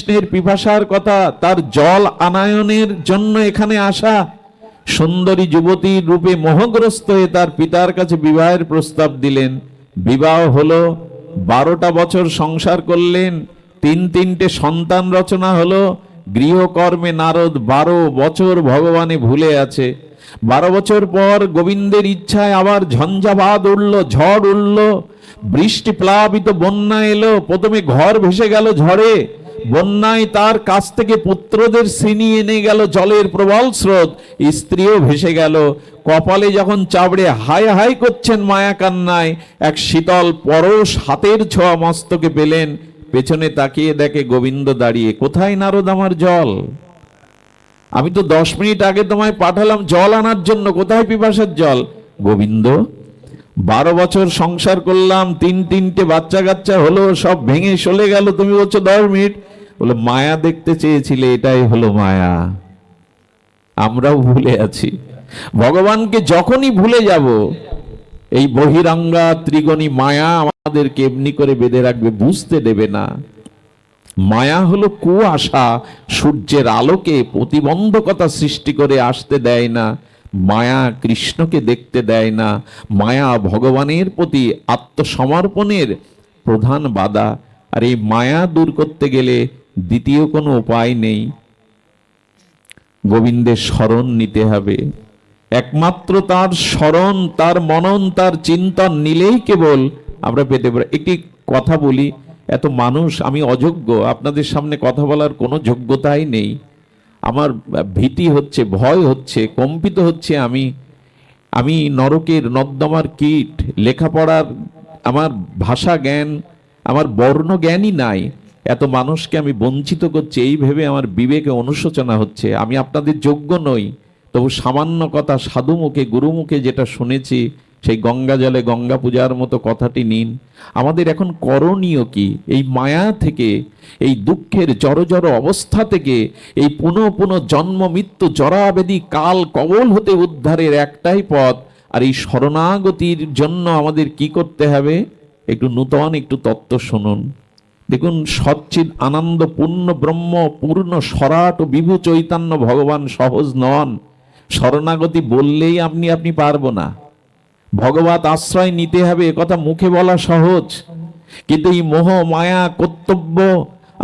কৃষ্ণের পিপাসার কথা, তার জল আনায়নের জন্য এখানে আসা। সুন্দরী যুবতীর রূপে মোহগ্রস্ত হয়ে তার পিতার কাছে বিবাহের প্রস্তাব দিলেন। বিবাহ হলো, 12টা বছর সংসার করলেন, তিনটে সন্তান রচনা হলো। গৃহকর্মে নারদ 12 বছর ভগবানে ভুলে আছে। 12 বছর পর গোবিন্দের ইচ্ছায় আবার ঝঞ্ঝাবাদ উঠল, ঝড় উঠল, বৃষ্টি প্লাবিত বন্যা এলো। প্রথমে ঘর ভেসে গেল ঝড়ে, বন্যায় তার কাছ থেকে পুত্রদের ছিনিয়ে এনে গেল জলের প্রবল স্রোত, স্ত্রীও ভেসে গেল। কপালে যখন চাবড়ে হাই হাই করছেন মায়া কান্নায়, এক শীতল পরশ হাতের ছোঁয়া মস্তকে পেলেন। পেছনে তাকিয়ে দেখে গোবিন্দ দাঁড়িয়ে। কোথায় নারদ আমার জল? আমি তো 10 মিনিট আগে তোমায় পাঠালাম জল আনার জন্য, কোথায় পিপাসার জল? গোবিন্দ, 12 বছর সংসার করলাম, তিনটে বাচ্চা কাচ্চা হলো, সব ভেঙে চলে গেল, তুমি বলছো 10 মিনিট। বলে মায়া দেখতে চেয়েছিলে, এটাই হলো মায়া। আমরাও ভুলে আছি। ভগবানকে যখনই ভুলে যাব, এই বহিরাঙ্গা ত্রিগণী মায়া আমাদেরকে এমনি করে বেঁধে রাখবে, বুঝতে দেবে না। মায়া হলো কুয়াশা, সূর্যের আলোকে প্রতিবন্ধকতা সৃষ্টি করে আসতে দেয় না। মায়া কৃষ্ণকে দেখতে দেয় না। মায়া ভগবানের প্রতি আত্মসমর্পণের প্রধান বাধা। আর এই মায়া দূর করতে গেলে দ্বিতীয় কোনো উপায় নেই, গোবিন্দের শরণ নিতে হবে। একমাত্র তার শরণ, তার মনন, তার চিন্তন নিলেই কেবল আমরা পেতে পারি। একটি কথা বলি, এত মানুষ, আমি অযোগ্য, আপনাদের সামনে কথা বলার কোনো যোগ্যতাই নেই। আমার ভীতি হচ্ছে, ভয় হচ্ছে, কম্পিত হচ্ছে। আমি নরকের নর্দমার কীট, লেখাপড়ার আমার ভাষা জ্ঞান, আমার বর্ণ জ্ঞানই নাই। এত মানুষকে আমি বঞ্চিত করছি, এই ভেবে আমার বিবেকে অনুশোচনা হচ্ছে। আমি আপনাদের যোগ্য নই, তবু সামান্য কথা সাধু মুখে, গুরু মুখে যেটা শুনেছি, সেই গঙ্গা জলে গঙ্গা পূজার মতো কথাটি নিন। আমাদের এখন করণীয় কি? এই মায়া থেকে, এই দুঃখের জড় অবস্থা থেকে, এই পুনঃ জন্ম মৃত্যু জরাবেদী কাল কবল হতে উদ্ধারের একটাই পথ। আর এই শরণাগতির জন্য আমাদের কি করতে হবে? একটু নূতন একটু তত্ত্ব শুনুন। দেখুন, সচ্চিদ আনন্দ পূর্ণ ব্রহ্ম পূর্ণ সরাট ও বিভু চৈতন্য ভগবান সহজ নন। শরণাগতি বললেই আপনি পারবো না। ভগবত আশ্রয় নিতে হবে, একথা মুখে বলা সহজ, কিন্তু এই মোহ মায়া কর্তব্য,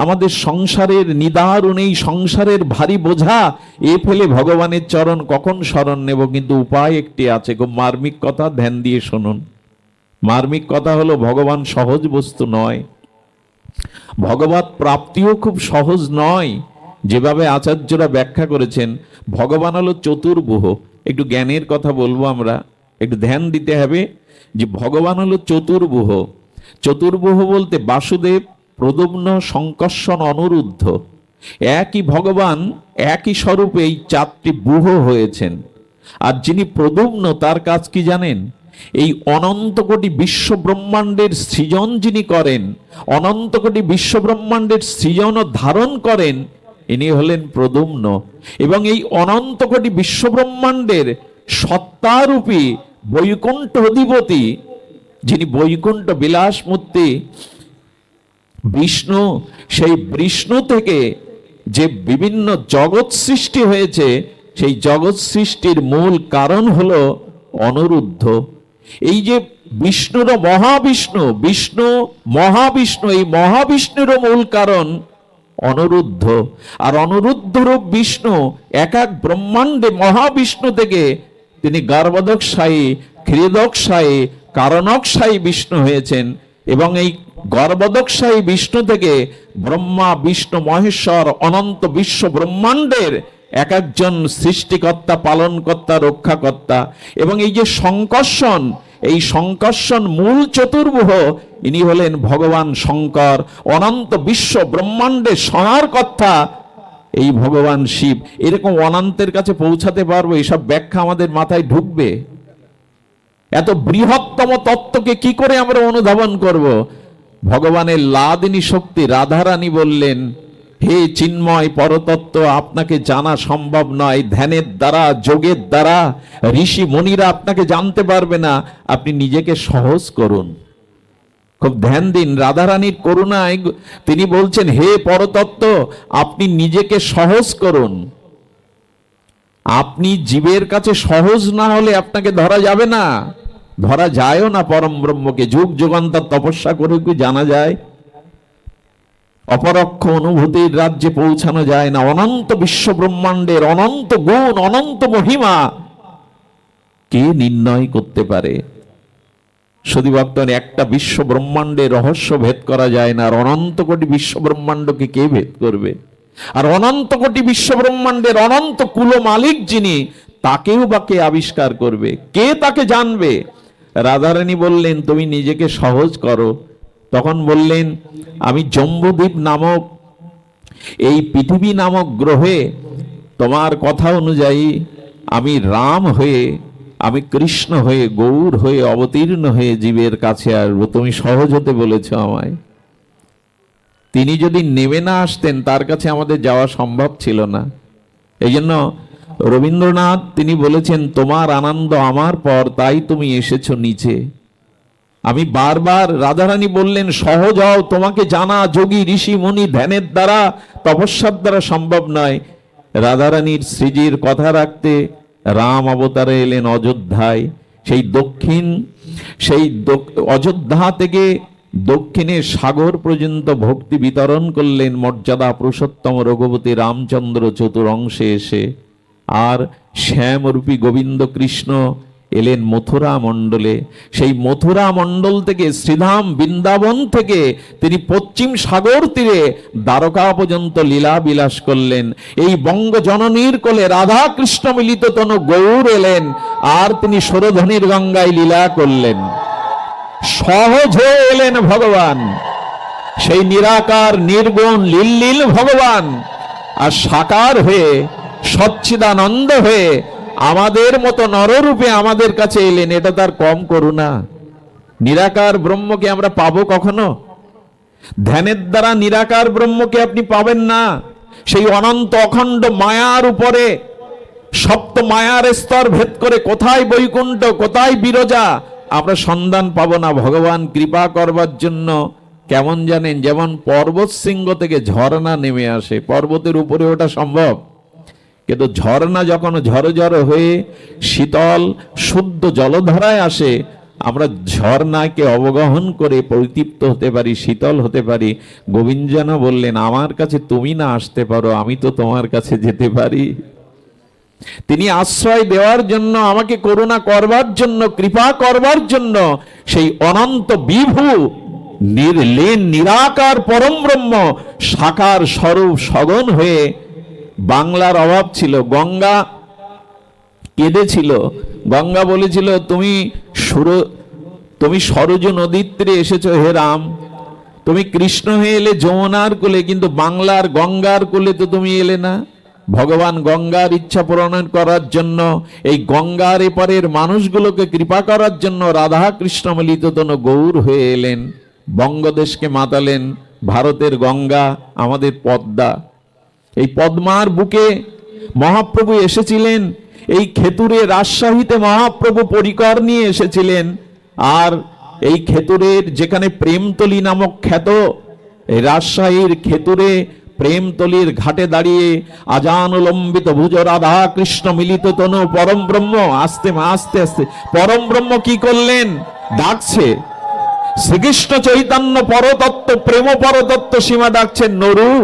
আমাদের সংসারের নিদারুণ, এই সংসারের ভারী বোঝা এ ফেলে ভগবানের চরণ কখন শরণ নেব? কিন্তু উপায় একটি আছে, খুব মার্মিক কথা, ধ্যান দিয়ে শুনুন। মার্মিক কথা হলো, ভগবান সহজ বস্তু নয়, ভগবত প্রাপ্তিও খুব সহজ নয়। যেভাবে আচার্যরা ব্যাখ্যা করেছেন, ভগবান হলো চতুর্ভুহ। একটু জ্ঞানের কথা বলবো আমরা, একটু ধ্যান দিতে হবে যে ভগবান হলো চতুর্ভুহ। চতুর্ভুহ বলতে বাসুদেব, প্রদ্যুম্ন, সংকর্ষণ, অনিরুদ্ধ, একই ভগবান একই স্বরূপে এই 4টি বুহ হয়েছেন। আর যিনি প্রদ্যুম্ন, তার কাজ কি জানেন? এই অনন্ত কোটি বিশ্ব ব্রহ্মাণ্ডের সৃজন যিনি করেন, অনন্ত কোটি বিশ্ব ব্রহ্মাণ্ডের সৃজন ও ধারণ করেন, ইনি হলেন প্রদ্যুম্ন। এবং এই অনন্ত কোটি বিশ্ব ব্রহ্মাণ্ডের সত্তারূপী বৈকুণ্ঠ অধিপতি, যিনি বৈকুণ্ঠ বিলাস মূর্তি বিষ্ণু, সেই বিষ্ণু থেকে যে বিভিন্ন জগৎ সৃষ্টি হয়েছে, সেই জগৎ সৃষ্টির মূল কারণ হলো অনিরুদ্ধ। এই যে বিষ্ণুর মহাবিষ্ণু, বিষ্ণু মহাবিষ্ণু, এই মহাবিষ্ণুর মূল কারণ অনিরুদ্ধ। আর অনিরুদ্ধ রূপ বিষ্ণু এক এক ব্রহ্মাণ্ডে মহাবিষ্ণু থেকে তিনি গর্ভদক্ষায়ী, ক্ষীরদক্ষায়ী, কারণক্ষায়ী বিষ্ণু হয়েছেন। এবং এই গর্ভদক্ষায়ী বিষ্ণু থেকে ব্রহ্মা, বিষ্ণু, মহেশ্বর, অনন্ত বিশ্ব ব্রহ্মাণ্ডের এক একজন সৃষ্টিকর্তা, পালনকর্তা, রক্ষাকর্তা। এবং এই যে সংকর্ষণ, এই সংকর্ষণ মূল চতুর্ভুহ, ইনি হলেন ভগবান শঙ্কর। অনন্ত বিশ্ব ব্রহ্মাণ্ডের সনারকর্তা এই ভগবান শিব। এরকম অনন্তের কাছে পৌঁছাতে পারবো? এসব ব্যাখ্যা আমাদের মাথায় ঢুকবে? এত বৃহত্তম তত্ত্বকে কি করে আমরা অনুধাবন করব? ভগবানের লাদিনী শক্তি রাধারানী বললেন, হে চিন্ময় পরতত্ত্ব, আপনাকে জানা সম্ভব নয়। ধ্যানের দ্বারা, যোগের দ্বারা ঋষি মুনিরা আপনাকে জানতে পারবে না। আপনি নিজেকে সহজ করুন। খুব ধ্যান দিন, রাধারানীর করুণায় তিনি বলছেন, হে পরতত্ত্ব, আপনি নিজেকে সহজ করুন। আপনি জীবের কাছে সহজ না হলে আপনাকে ধরা যাবে না, ধরা যায়ও না। পরম ব্রহ্মকে যুগ যুগান্তর তপস্যা করে কি জানা যায়? অপরোক্ষ অনুভূতির রাজ্যে পৌঁছানো যায় না। অনন্ত বিশ্ব ব্রহ্মাণ্ডের অনন্ত গুণ, অনন্ত মহিমা কে নির্ণয় করতে পারে? শুধু বর্তমান একটা বিশ্ব ব্রহ্মাণ্ডের রহস্য ভেদ করা যায় না, আর অনন্ত কোটি বিশ্ব ব্রহ্মাণ্ডকে কে ভেদ করবে? আর অনন্ত কোটি বিশ্ব ব্রহ্মাণ্ডের অনন্ত কুল মালিক যিনি, তাকেও বা কে আবিষ্কার করবে? কে তাকে জানবে? রাধারানী বললেন, তুমি নিজেকে সহজ করো। তখন বললেন, আমি জম্বুদ্বীপ নামক এই পৃথিবী নামক গ্রহে তোমার কথা অনুযায়ী আমি রাম হয়ে, আমি কৃষ্ণ হয়ে, গৌর হয়ে অবতীর্ণ হয়ে জীবের কাছে আসবো। তুমি সহজ হতে বলেছ আমায়। তিনি যদি নেমে না আসতেন, তার কাছে আমাদের যাওয়া সম্ভব ছিল না। এই জন্য রবীন্দ্রনাথ তিনি বলেছেন, তোমার আনন্দ আমার পর, তাই তুমি এসেছো নিচে। আমি বারবার, রাধারানী বললেন, সহজ হও, তোমাকে জানা যোগী ঋষি মুনি ধ্যানের দ্বারা, তপস্যার দ্বারা সম্ভব নয়। রাধারানীর শ্রীজির কথা রাখতে রাম অবতারে এলেন অযোধ্যায়। সেই অযোধ্যা থেকে দক্ষিণে সাগর পর্যন্ত ভক্তি বিতরণ করলেন মর্যাদা পুরুষোত্তম রঘুপতি রামচন্দ্র চতুরংশে এসে। আর শ্যামরূপী গোবিন্দ কৃষ্ণ এলেন মথুরা মণ্ডলে। সেই মথুরা মণ্ডল থেকে, শ্রীধাম বৃন্দাবন থেকে তিনি পশ্চিম সাগর তীরে দ্বারকা পর্যন্ত লীলা বিলাস করলেন। এই বঙ্গ জননীর কোলে রাধা কৃষ্ণ মিলিত তনু গৌর এলেন, আর তিনি সরধ্বনির গঙ্গায় লীলা করলেন। সহজ হয়ে এলেন ভগবান, সেই নিরাকার নির্গুণ লীল ভগবান, আর সাকার হয়ে, সচ্চিদানন্দ হয়ে আমাদের মতো নররূপে আমাদের কাছে এলেন। এটা তার কম করুণা? নিরাকার ব্রহ্মকে আমরা পাবো কখনো? ধ্যানের দ্বারা নিরাকার ব্রহ্মকে আপনি পাবেন না। সেই অনন্ত অখণ্ড মায়ার উপরে, সপ্ত মায়ার স্তর ভেদ করে কোথায় বৈকুণ্ঠ, কোথায় বিরজা, আমরা সন্ধান পাবো না। ভগবান কৃপা করবার জন্য কেমন জানেন, যেমন পর্বত শৃঙ্গ থেকে ঝর্ণা নেমে আসে, পর্বতের উপরে ওটা সম্ভব, কিন্তু ঝর্ণা যখন ঝরঝর হয়ে শীতল শুদ্ধ জলধারায় আসে, আমরা ঝর্ণাকে অবগাহন করে পরিতৃপ্ত হতে পারি, শীতল হতে পারি। গোবিন্দ যেন বললেন, আমার কাছে তুমি না আসতে পারো, আমি তো তোমার কাছে যেতে পারি। তিনি আশ্রয় দেওয়ার জন্য, আমাকে করুণা করবার জন্য, কৃপা করবার জন্য সেই অনন্ত বিভু নিরাকার পরম ব্রহ্ম সাকার স্বরূপ সগন হয়ে, বাংলার অভাব ছিল, গঙ্গা কেঁদেছিল। গঙ্গা বলেছিল, তুমি সরজু নদীর তীরে এসেছো হে রাম, তুমি কৃষ্ণ হয়ে এলে যমুনার কোলে, কিন্তু বাংলার গঙ্গার কোলে তো তুমি এলে না। ভগবান গঙ্গার ইচ্ছা পূরণ করার জন্য, এই গঙ্গার এপারের মানুষগুলোকে কৃপা করার জন্য রাধা কৃষ্ণ মিলিত তনু গৌর হয়ে এলেন, বঙ্গদেশকে মাতালেন। ভারতের গঙ্গা আমাদের পদ্মা, এই পদ্মার বুকে মহাপ্রভু এসেছিলেন। এই খেতুরে রাজশাহীতে মহাপ্রভু পরিকর নিয়ে এসেছিলেন। আর এই খেতুরের যেখানে প্রেমতলী নামক খ্যাত, এই রাজশাহীর খেতুরে প্রেমতলীর ঘাটে দাঁড়িয়ে আজানুলম্বিত ভুজ রাধা কৃষ্ণ মিলিত তনু পরম ব্রহ্ম, আস্তে আস্তে আস্তে পরম ব্রহ্ম কি করলেন? ডাকছে শ্রীকৃষ্ণ চৈতন্য পরতত্ত্ব, প্রেম পরতত্ত্ব সীমা ডাকছেন, নরু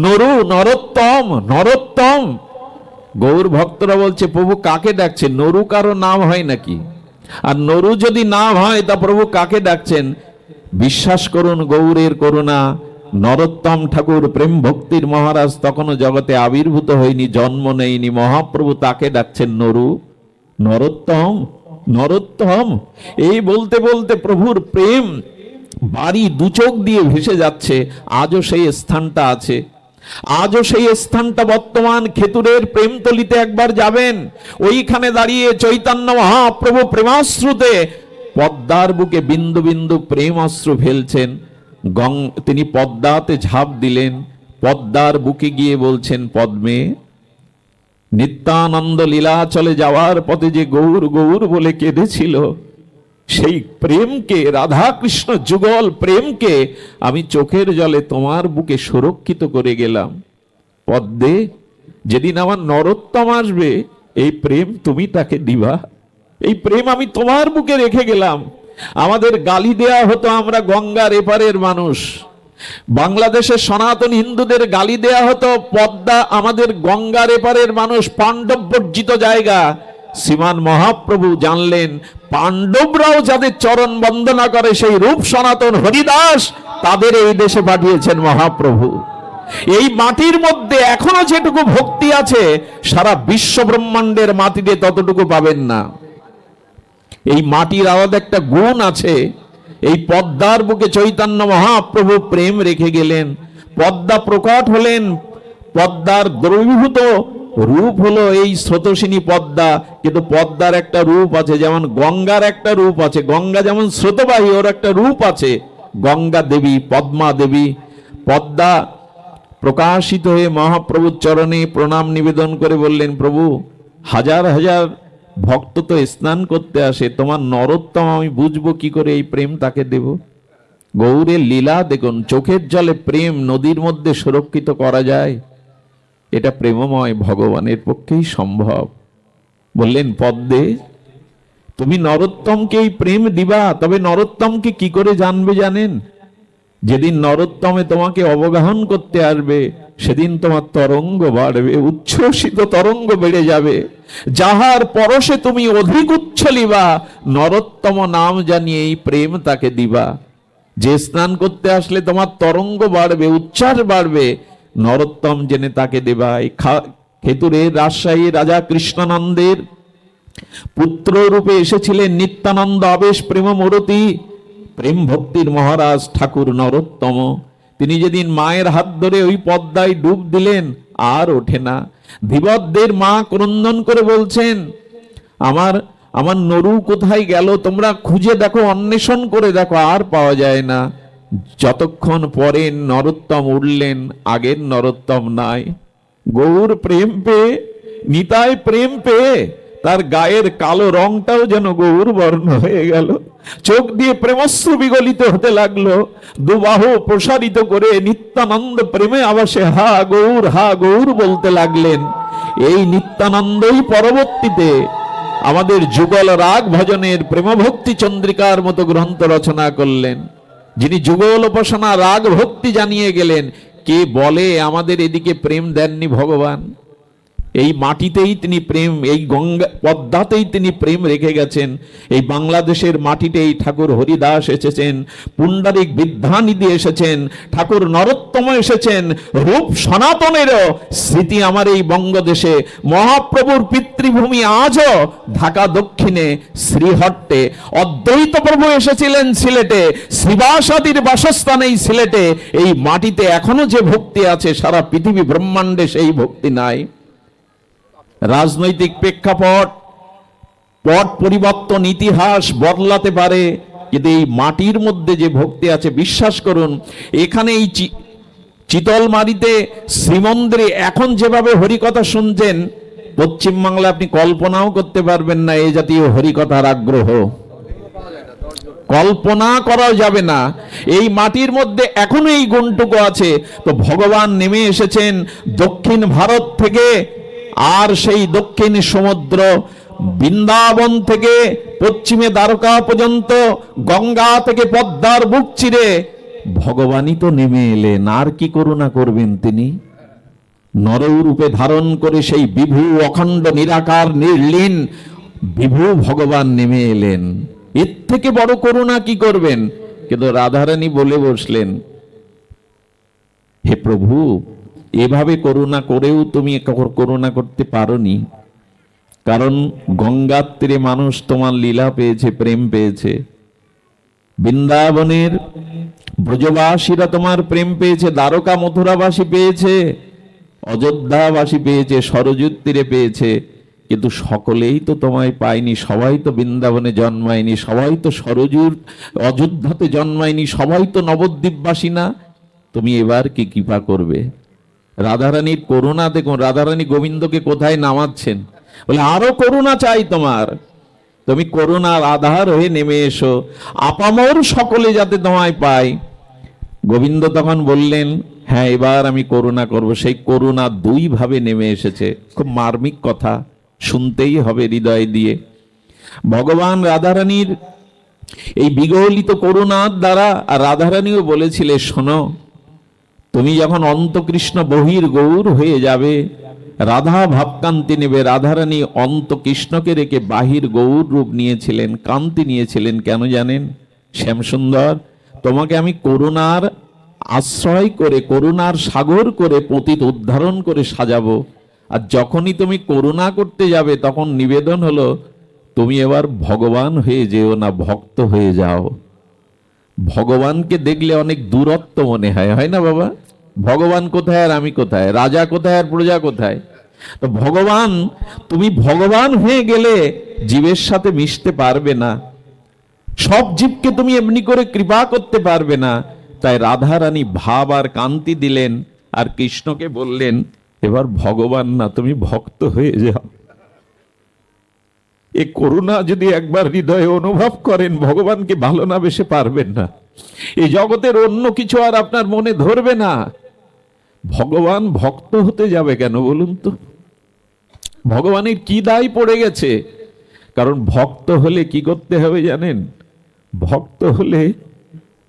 নরু, নরোত্তম নরোত্তম। গৌর ভক্তরা বলছে, প্রভু কাকে ডাকছে? নরু কারো নাম হয় নাকি? আর নরু যদি নাম হয়, তা প্রভু কাকে ডাকছেন? বিশ্বাস করুন, গৌরের করুণা, নরোত্তম ঠাকুর প্রেম ভক্তির মহারাজ তখনও জগতে আবির্ভূত হয়নি, জন্ম নেয়নি। মহাপ্রভু তাকে ডাকছেন নরু, নরোত্তম নরোত্তম। এই বলতে বলতে প্রভুর প্রেম বাড়ি দু চোখ দিয়ে ভেসে যাচ্ছে। আজও সেই স্থানটা আছে, আজও সেই স্থানটা বর্তমান খেতুরের প্রেমতলিতে একবার যাবেন, ওইখানে দাঁড়িয়ে চৈতন্য মহাপ্রভু প্রেমাশ্রুতে পদ্মার বুকে বিন্দু বিন্দু প্রেম অশ্রু ফেলছেন। তিনি পদ্মাতে ঝাঁপ দিলেন, পদ্মার বুকে গিয়ে বলছেন, পদ্মে নিত্যানন্দ লীলা চলে যাওয়ার পথে যে গৌর গৌর বলে কেঁদেছিল, সেই প্রেমকে, রাধা কৃষ্ণ যুগল প্রেমকে আমি চোখের জলে তোমার বুকে সুরক্ষিত করে গেলাম। পদ্মে, যেদিন আমার নরোত্তম আসবে, এই প্রেম তুমি তাকে দিবা। এই প্রেম আমি তোমার বুকে রেখে গেলাম। আমাদের গালি দেয়া হতো, আমরা গঙ্গার এপারের মানুষ। বাংলাদেশের সনাতন হিন্দুদের গালি দেয়া হতো, পদ্মা আমাদের গঙ্গার এপারের মানুষ, পাণ্ডব বর্জিত জায়গা। শ্রীমান মহাপ্রভু জানলেন পাণ্ডবরাও যাদের চরণ বন্দনা করে সেই রূপ সনাতন হরিদাস, তাদের এই দেশে পাঠিয়েছেন মহাপ্রভু। এই মাটির মধ্যে এখনো যেটুকু ভক্তি আছে, সারা বিশ্ব ব্রহ্মাণ্ডের মাটিতে ততটুকু পাবেন না। এই মাটির আলাদা একটা গুণ আছে। এই পদ্মার বুকে চৈতন্য মহাপ্রভু প্রেম রেখে গেলেন। পদ্মা প্রকট হলেন। পদ্মার দ্রবীভূত রূপ হলো এই স্রোতস্বিনী পদ্মা। কিন্তু পদ্মার একটা রূপ আছে, যেমন গঙ্গার একটা রূপ আছে। গঙ্গা যেমন স্রোতবাহী, ওর একটা রূপ আছে, গঙ্গা দেবী, পদ্মা দেবী। পদ্মা প্রকাশিত হয়ে মহাপ্রভুর চরণে প্রণাম নিবেদন করে বললেন, প্রভু, হাজার হাজার ভক্ত তো স্নান করতে আসে, তোমার নরোত্তম আমি বুঝবো কি করে, এই প্রেম তাকে দেব? গৌরের লীলা দেখুন, চোখের জলে প্রেম নদীর মধ্যে সুরক্ষিত করা যায়, এটা প্রেমময় ভগবানের পক্ষেই সম্ভব। বললেন, পদ্মে, তুমি নরোত্তমকে এই প্রেম দিবা, তবে নরোত্তমকে কি করে জানবে জানেন? যেদিন নরোত্তমে তোমাকে অবগাহন করতে আসবে, সেদিন তোমার তরঙ্গ বাড়বে, উচ্ছ্বসিত তরঙ্গ বেড়ে যাবে। যাহার পরশে তুমি অধিক উচ্ছলিবা, নরোত্তম নাম জানিয়ে এই প্রেম তাকে দিবা। যে স্নান করতে আসলে তোমার তরঙ্গ বাড়বে, উচ্ছ্বাস বাড়বে, নরোত্তম জেনে তাকে দেবা। এই খেতুরের রাজশাহী রাজা কৃষ্ণানন্দের পুত্র রূপে এসেছিলেন নিত্যানন্দ আবেশ প্রেম মূরতি, প্রেম ভক্তির মহারাজ ঠাকুর নরোত্তম। তিনি যেদিন মায়ের হাত ধরে ওই পদ্মায় ডুব দিলেন, আর ওঠে না। ধীবরদের মা ক্রন্দন করে বলছেন, আমার আমার নরু কোথায় গেল? তোমরা খুঁজে দেখো, অন্বেষণ করে দেখো, আর পাওয়া যায় না। যতক্ষণ পরে নরোত্তম উঠলেন, আগের নরোত্তম নাই। গৌর প্রেম পেয়ে, নিতাই প্রেম পেয়ে তার গায়ের কালো রংটাও যেন গৌর বর্ণ হয়ে গেল। চোখ দিয়ে প্রেমশ্রু বিগলিত হতে লাগলো। দুবাহু প্রসারিত করে নিত্যানন্দ প্রেমে আবাসে হা গৌর বলতে লাগলেন। এই নিত্যানন্দই পরবর্তীতে আমাদের যুগল রাগ ভজনের প্রেমভক্তি চন্দ্রিকার মতো গ্রন্থ রচনা করলেন, যিনি যুগল উপাসনা রাগ ভক্তি জানিয়ে গেলেন। কে বলে আমাদের এদিকে প্রেম দেননি ভগবান? এই মাটিতেই তিনি প্রেম, এই গঙ্গা পদ্মাতেই তিনি প্রেম রেখে গেছেন। এই বাংলাদেশের মাটিতেই ঠাকুর হরিদাস এসেছেন, পুণ্ডরিক বিদ্যানিধি এসেছেন, ঠাকুর নরোত্তম এসেছেন। রূপ সনাতনেরও স্মৃতি আমার এই বঙ্গদেশে। মহাপ্রভুর পিতৃভূমি আজও ঢাকা দক্ষিণে শ্রীহট্টে। অদ্বৈত প্রভু এসেছিলেন সিলেটে, শ্রীবাসাদির বাসস্থান এই সিলেটে। এই মাটিতে এখনো যে ভক্তি আছে, সারা পৃথিবী ব্রহ্মাণ্ডে সেই ভক্তি নাই। রাজনৈতিক প্রেক্ষাপট, পট পরিবর্তন, ইতিহাস বদলাতে পারে, কিন্তু এই মাটির মধ্যে যে ভক্তি আছে, বিশ্বাস করুন, এখানে এই চিতলমারিতে শ্রীমন্দিরে এখন যেভাবে হরিকথা শুনছেন, পশ্চিমবাংলা আপনি কল্পনাও করতে পারবেন না এই জাতীয় হরিকথার আগ্রহ। কল্পনা করা যাবে না। এই মাটির মধ্যে এখনো এই গুণটুকু আছে। তো ভগবান নেমে এসেছেন দক্ষিণ ভারত থেকে, আর সেই দক্ষিণ সমুদ্র বৃন্দাবন থেকে পশ্চিমে দ্বারকা পর্যন্ত, গঙ্গা থেকে পদ্মার বুক চিরে ভগবানই তো নেমে এলেন। আর কি করুণা করবেন তিনি? নররূপে ধারণ করে সেই বিভু অখণ্ড নিরাকার নির্লীন বিভু ভগবান নেমে এলেন। এর থেকে বড় করুণা কি করবেন? কিন্তু রাধারানী বলে বসলেন, হে প্রভু, এভাবে করুণা করেও তুমি করুণা করতে পারোনি, কারণ গঙ্গার তীরে মানুষ তোমার লীলা পেয়েছে, প্রেম পেয়েছে। বৃন্দাবনের ব্রজবাসীরা তোমার প্রেম পেয়েছে, দ্বারকা মথুরাবাসী পেয়েছে, অযোধ্যাবাসী পেয়েছে, সরযূর তীরে পেয়েছে। কিন্তু সকলেই তো তোমায় পায়নি। সবাই তো বৃন্দাবনে জন্মায়নি, সবাই তো সরযূর অযোধ্যাতে জন্মায়নি, সবাই তো নবদ্বীপবাসী না। তুমি এবার কি কৃপা করবে? রাধারানীর করুণা দেখুন। রাধারানী গোবিন্দকে কোথায় নামাচ্ছেন, বলে আরো করুণা চাই তোমার। তুমি করুণার আধার হয়ে নেমে এসো, আপামর সকলে যাতে তোমায় পায়। গোবিন্দ তখন বললেন, হ্যাঁ এবার আমি করুণা করব। সেই করুণা দুই ভাবে নেমে এসেছে। খুব মার্মিক কথা, শুনতেই হবে হৃদয় দিয়ে। ভগবান রাধারানীর এই বিগলিত করুণার দ্বারা, আর রাধারানীও বলেছিলে, শোনো, তুমি যখন অন্তকৃষ্ণ বহির গৌর হয়ে যাবে, রাধা ভাবকান্তি নেবে। রাধারানী অন্ত কৃষ্ণকে রেখে বাহির গৌর রূপ নিয়েছিলেন, কান্তি নিয়েছিলেন। কেন জানেন? শ্যামসুন্দর, তোমাকে আমি করুণার আশ্রয় করে, করুণার সাগর করে, পতিত উদ্ধারণ করে সাজাবো। আর যখনই তুমি করুণা করতে যাবে, তখন নিবেদন হলো, তুমি এবার ভগবান হয়ে যেও না, ভক্ত হয়ে যাও। ভগবানকে দেখলে অনেক দূরত্ব মনে হয়, হয় না বাবা? ভগবান কোথায় আর আমি কোথায়, রাজা কোথায় আর প্রজা কোথায়? তো ভগবান, তুমি ভগবান হয়ে গেলে জীবের সাথে মিশতে পারবে না, সব জীবকে তুমি এমনি করে কৃপা করতে পারবে না। তাই রাধা রানী ভাব আর কান্তি দিলেন, আর কৃষ্ণকে বললেন, এবার ভগবান না, তুমি ভক্ত হয়ে যাও। এ করুণা যদি একবার হৃদয়ে অনুভব করেন, ভগবানকে ভালো না বেশে পারবেন না। এই জগতের অন্য কিছু আর আপনার মনে ধরবে না। ভগবান ভক্ত হতে যাবে কেন বলুন তো? ভগবানের কি দায় পড়ে গেছে? কারণ ভক্ত হলে কি করতে হবে জানেন? ভক্ত হলে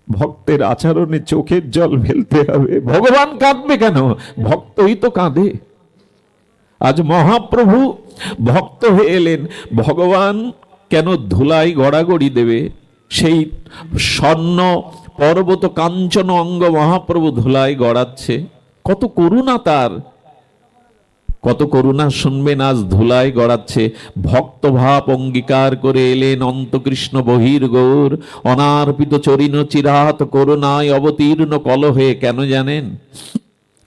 ভক্তের আচরণে চোখের জল ফেলতে হবে। ভগবান কাঁদবে কেন? ভক্তই তো কাঁদে। আজ মহাপ্রভু ভক্ত হয়ে এলেন, ভগবান কেন ধুলাই গড়াগড়ি দেবে? সেই স্বর্ণ পর্বত কাঞ্চন অঙ্গ মহাপ্রভু ধুলাই গড়াচ্ছে। কত করুণা তার, কত করুণা শুনবেন। আজ ধুলাই গড়াচ্ছে। ভক্ত ভাব অঙ্গীকার করে এলেন অন্তকৃষ্ণ বহির গৌর, অনার্পিত চরিণ চিরাত করুণায় অবতীর্ণ কলহে। কেন জানেন?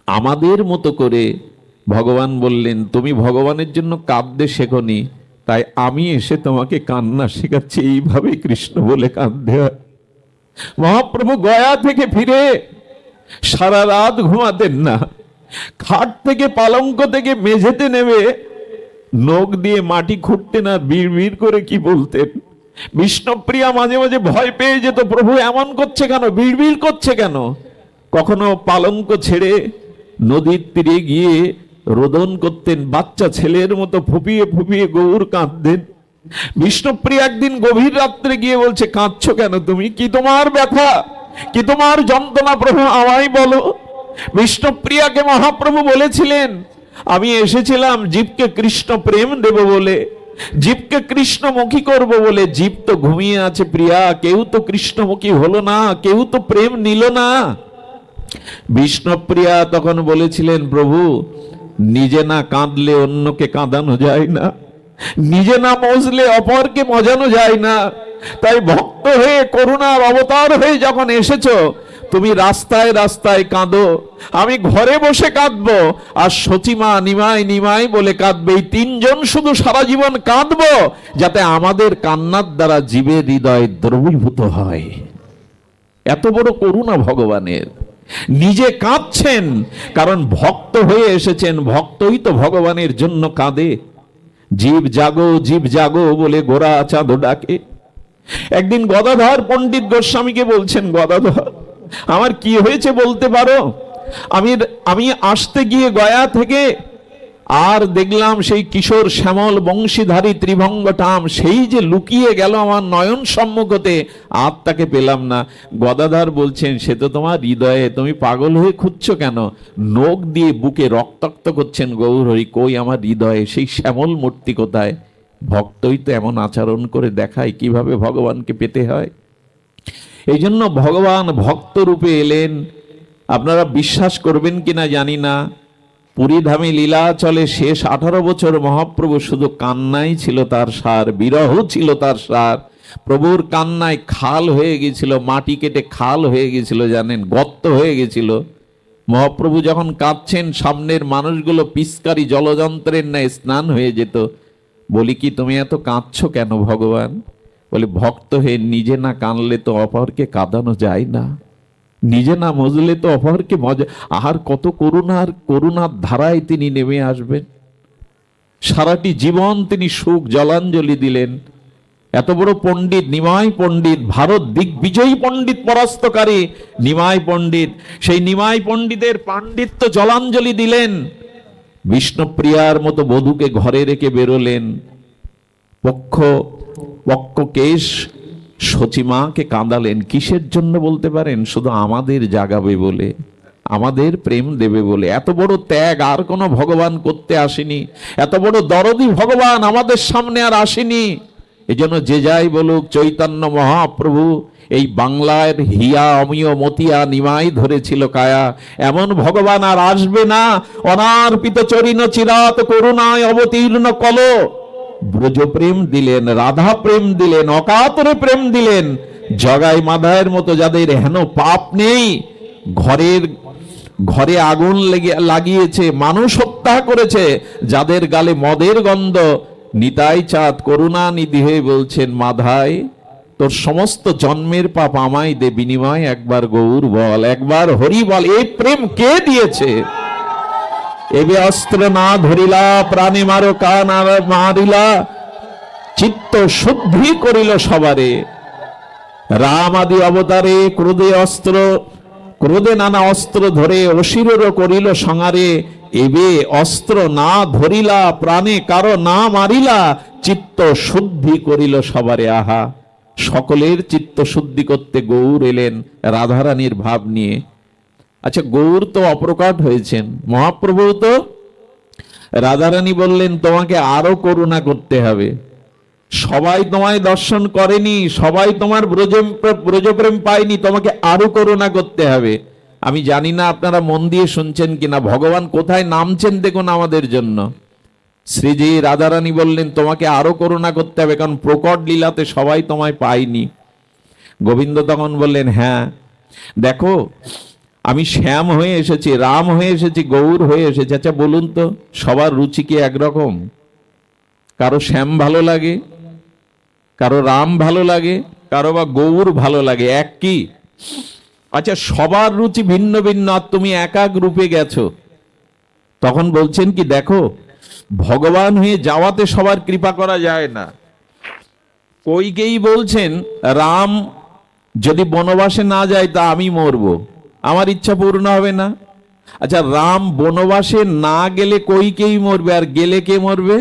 আমাদের মতো করে ভগবান বললেন, তুমি ভগবানের জন্য কাঁদতে শেখনি, তাই আমি এসে তোমাকে কান্না শেখাচ্ছি। এইভাবে কৃষ্ণ বলে কাঁদতে হয়। মহাপ্রভু গয়া থেকে ফিরে সারা রাত ঘুমাতেন না। খাট থেকে, পালঙ্ক থেকে মেঝেতে নেমে নখ দিয়ে মাটি খুঁড়তেন আর বিড় করে কি বলতেন। বিষ্ণুপ্রিয়া মাঝে মাঝে ভয় পেয়ে যেত, প্রভু এমন করছে কেন, বিড় করছে কেন? কখনো পালঙ্ক ছেড়ে নদীর তীরে গিয়ে রোদন করতেন, বাচ্চা ছেলের মতো ফুপিয়ে ফুপিয়ে গৌর কাঁদতেন। বিষ্ণুপ্রিয়া একদিন গভীর রাত্রে গিয়ে বলছে, কাঁদছো কেন তুমি? কি তোমার ব্যথা, কি তোমার যন্ত্রণা, প্রভু আমায় বলো। বিষ্ণুপ্রিয়াকে মহাপ্রভু বলেছিলেন, আমি এসেছিলাম জীবকে কৃষ্ণ প্রেম দেব বলে, জীবকে কৃষ্ণমুখী করব বলে। জীব তো ঘুমিয়ে আছে প্রিয়া, কেউ তো কৃষ্ণমুখী হলো না, কেউ তো প্রেম নিল না। বিষ্ণুপ্রিয়া তখন বলেছিলেন, প্রভু নিজে না কাঁদলে অন্যকে কাঁদানো যায় না, নিজে না মজলে অপরকে মজানো যায় না। তাই ভক্ত হয়ে, করুণার অবতার হয়ে যখন এসেছো, তুমি রাস্তায় রাস্তায় কাঁদো, আমি ঘরে বসে কাঁদবো, আর সচিমা নিমাই নিমাই বলে কাঁদবে। এই তিনজন শুধু সারা জীবন কাঁদবো, যাতে আমাদের কান্নার দ্বারা জীবের হৃদয় দ্রবীভূত হয়। এত বড় করুণা ভগবানের। নিজে কাঁদছেন কারণ ভক্ত হয়ে এসেছেন, ভক্তই তো ভগবানের জন্য কাঁদে। জীব জাগো, জীব জাগো বলে গোরা চাঁদ ডাকে। একদিন গদাধর পণ্ডিত গোস্বামীকে বলছেন, গদাধর আমার কি হয়েছে বলতে পারো? আমি আসতে গিয়ে গয়া থেকে আর দেখলাম সেই কিশোর শ্যামল বংশীধারী ত্রিভঙ্গটাম, সেই যে লুকিয়ে গেল আমার নয়ন সম্মুখতে, আর তাকে পেলাম না। গদাধর বলছেন, সে তো তোমার হৃদয়ে, তুমি পাগল হয়ে খুঁজছো কেন? নখ দিয়ে বুকে রক্তাক্ত করছেন গৌরহরি, কই আমার হৃদয়ে সেই শ্যামল মূর্তি কোথায়? ভক্তই তো এমন আচরণ করে দেখায় কিভাবে ভগবানকে পেতে হয়। এই জন্য ভগবান ভক্ত রূপে এলেন। আপনারা বিশ্বাস করবেন কিনা জানি না, পুরীধামে লীলা চলে শেষ 18 বছর মহাপ্রভু শুধু কান্নাই ছিল তার সার, বিরহ ছিল তার সার। প্রভুর কান্নায় খাল হয়ে গেছিল, মাটি কেটে খাল হয়ে গেছিল, জানেন, গর্ত হয়ে গেছিল। মহাপ্রভু যখন কাঁদছেন, সামনের মানুষগুলো পিস্কারি জলযন্ত্রের ন্যায় স্নান হয়ে যেত। বলি কি, তুমি এত কাঁদছো কেন ভগবান? বলে, ভক্ত হয়ে নিজে না কাঁদলে তো অপরকে কাঁদানো যায় না, নিজে না মজলে তো অপরকে মজা। আর কত করুণার ধারায় তিনি নেমে আসবেন। সারাটি জীবন তিনি সুখ জলাঞ্জলি দিলেন। এত বড় পণ্ডিত, নিমাই পণ্ডিত, ভারত দিগ্বিজয়ী পণ্ডিত পরাস্তকারী নিমাই পণ্ডিত, সেই নিমাই পণ্ডিতের পাণ্ডিত্য জলাঞ্জলি দিলেন, বিষ্ণুপ্রিয়ার মতো বধূকে ঘরে রেখে বেরোলেন, পক্ষ কেশ সচিমাকে কাঁদালেন। কিসের জন্য বলতে পারেন? শুধু আমাদের জাগাবে বলে, আমাদের প্রেম দেবে বলে। এত বড় ত্যাগ আর কোনো ভগবান করতে আসেনি, এত বড় দরদি ভগবান আমাদের সামনে আর আসেনি। এজন্য যে যাই বলুক, চৈতন্য মহাপ্রভু এই বাংলার হিয়া অমিয় মতিয়া নিমাই ধরেছিল কায়া, এমন ভগবান আর আসবে না। অনার্পিত চরিণ চিরাত করুণায় অবতীর্ণ কল, ব্রজ প্রেম দিলেন, রাধা প্রেম দিলেন, অকাতরে প্রেম দিলেন। জগাই মাধায়ের মতো যাদের হেন পাপ নেই, ঘরে আগুন লাগিয়েছে, মানুষ হত্যা করেছে, যাদের গালে মদের গন্ধ, নিতাই চাঁদ করুণা নিধি হয়ে বলছেন, মাধাই তোর সমস্ত জন্মের পাপ আমায় দে, বিনিময় একবার গৌর বল, একবার হরি বল। এই প্রেম কে দিয়েছে? এবে অস্ত্র না ধরিলা, প্রাণে মারো কান আর মারিলা, চিত্ত শুদ্ধি করিল সবারে। রাম আদি অবতারে ক্রোধে নানা অস্ত্র ধরে অসিরেরও করিল সংহারে। এবে অস্ত্র না ধরিলা, প্রাণে কারো না মারিলা, চিত্ত শুদ্ধি করিল সবারে। আহা, সকলের চিত্ত শুদ্ধি করতে গৌর এলেন রাধারানীর ভাব নিয়ে। আচ্ছা, গৌর তো অপ্রকট হয়েছেন, মহাপ্রভু তো। রাধারানী বললেন, তোমাকে আরো করুণা করতে হবে। সবাই তোমায় দর্শন করেনি, সবাই তোমার ব্রজপ্রেম পায়নি, তোমাকে আরো করুণা করতে হবে। আমি জানি না আপনারা মন দিয়ে শুনছেন কিনা, ভগবান কোথায় নামছেন দেখুন আমাদের জন্য। শ্রীজি রাধারানী বললেন, তোমাকে আরো করুণা করতে হবে, কারণ প্রকট লীলাতে সবাই তোমায় পায়নি। গোবিন্দ তখন বললেন, হ্যাঁ দেখো, আমি শ্যাম হয়ে এসেছি, রাম হয়ে এসেছি, গৌর হয়ে এসেছি। আচ্ছা বলুন তো, সবার রুচি কি একরকম? কারো শ্যাম ভালো লাগে, কারো রাম ভালো লাগে, কারো বা গৌর ভালো লাগে, এক কি? আচ্ছা, সবার রুচি ভিন্ন ভিন্ন, আর তুমি এক এক রূপে গেছো। তখন বলছেন কি, দেখো ভগবান হয়ে যাওয়াতে সবার কৃপা করা যায় না। কইকেই বলছেন, রাম যদি বনবাসে না যায় তা আমি মরবো, আমার ইচ্ছা পূর্ণ হবে না। আচ্ছা, রাম বনবাসে না গেলে কইকেই মরবে, আর গেলে কে মরবে?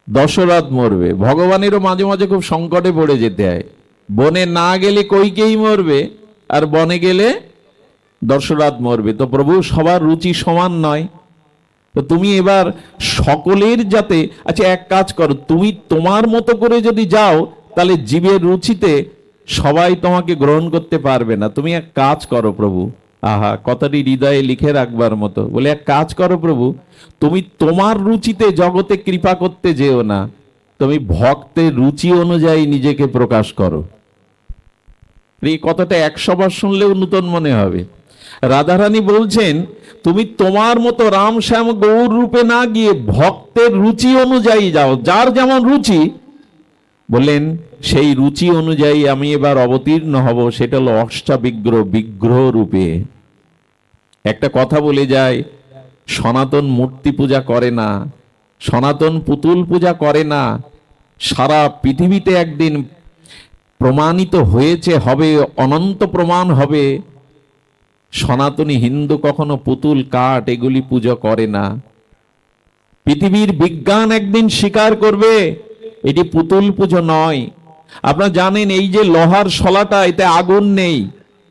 দশরথ মরবে। ভগবানেরও মাঝে মাঝে খুব সংকটে পড়ে যেতে হয়, বনে না গেলে কইকেই মরবে, আর বনে গেলে দশরথ মরবে। তো প্রভু সবার রুচি সমান নয়, তো তুমি এবার সকলের যাতে, আচ্ছা এক কাজ করো, তুমি তোমার মতো করে যদি যাও, তাহলে জীবের রুচিতে সবাই তোমাকে গ্রহণ করতে পারবে না। তুমি এক কাজ করো প্রভু, আহা, কথাটি হৃদয়ে লিখে রাখবার মতো। বলে, এক কাজ করো প্রভু, তুমি তোমার রুচিতে জগতে কৃপা করতে যেও না, তুমি ভক্তের রুচি অনুযায়ী নিজেকে প্রকাশ করো। এই কথাটা 100 বার শুনলেও নূতন মনে হবে। রাধারানী বলছেন, তুমি তোমার মতো রাম শ্যাম গৌর রূপে না গিয়ে ভক্তের রুচি অনুযায়ী যাও, যার যেমন রুচি। বললেন, সেই রুচি অনুযায়ী আমি এবার অবতীর্ণ হব, সেটা হলো বিগ্রহ রূপে। একটা কথা বলে যায়, সনাতন মূর্তি পূজা করে না, সনাতন পুতুল পূজা করে না। সারা পৃথিবীতে একদিন প্রমাণিত হয়েছে, হবে, অনন্ত প্রমাণ হবে, সনাতনী হিন্দু কখনো পুতুল কাঠ এগুলি পুজো করে না। পৃথিবীর বিজ্ঞান একদিন স্বীকার করবে এটি পুতুল পুজো নয়। আপনারা জানেন, এই যে লোহার শলাটা, এতে আগুন নেই,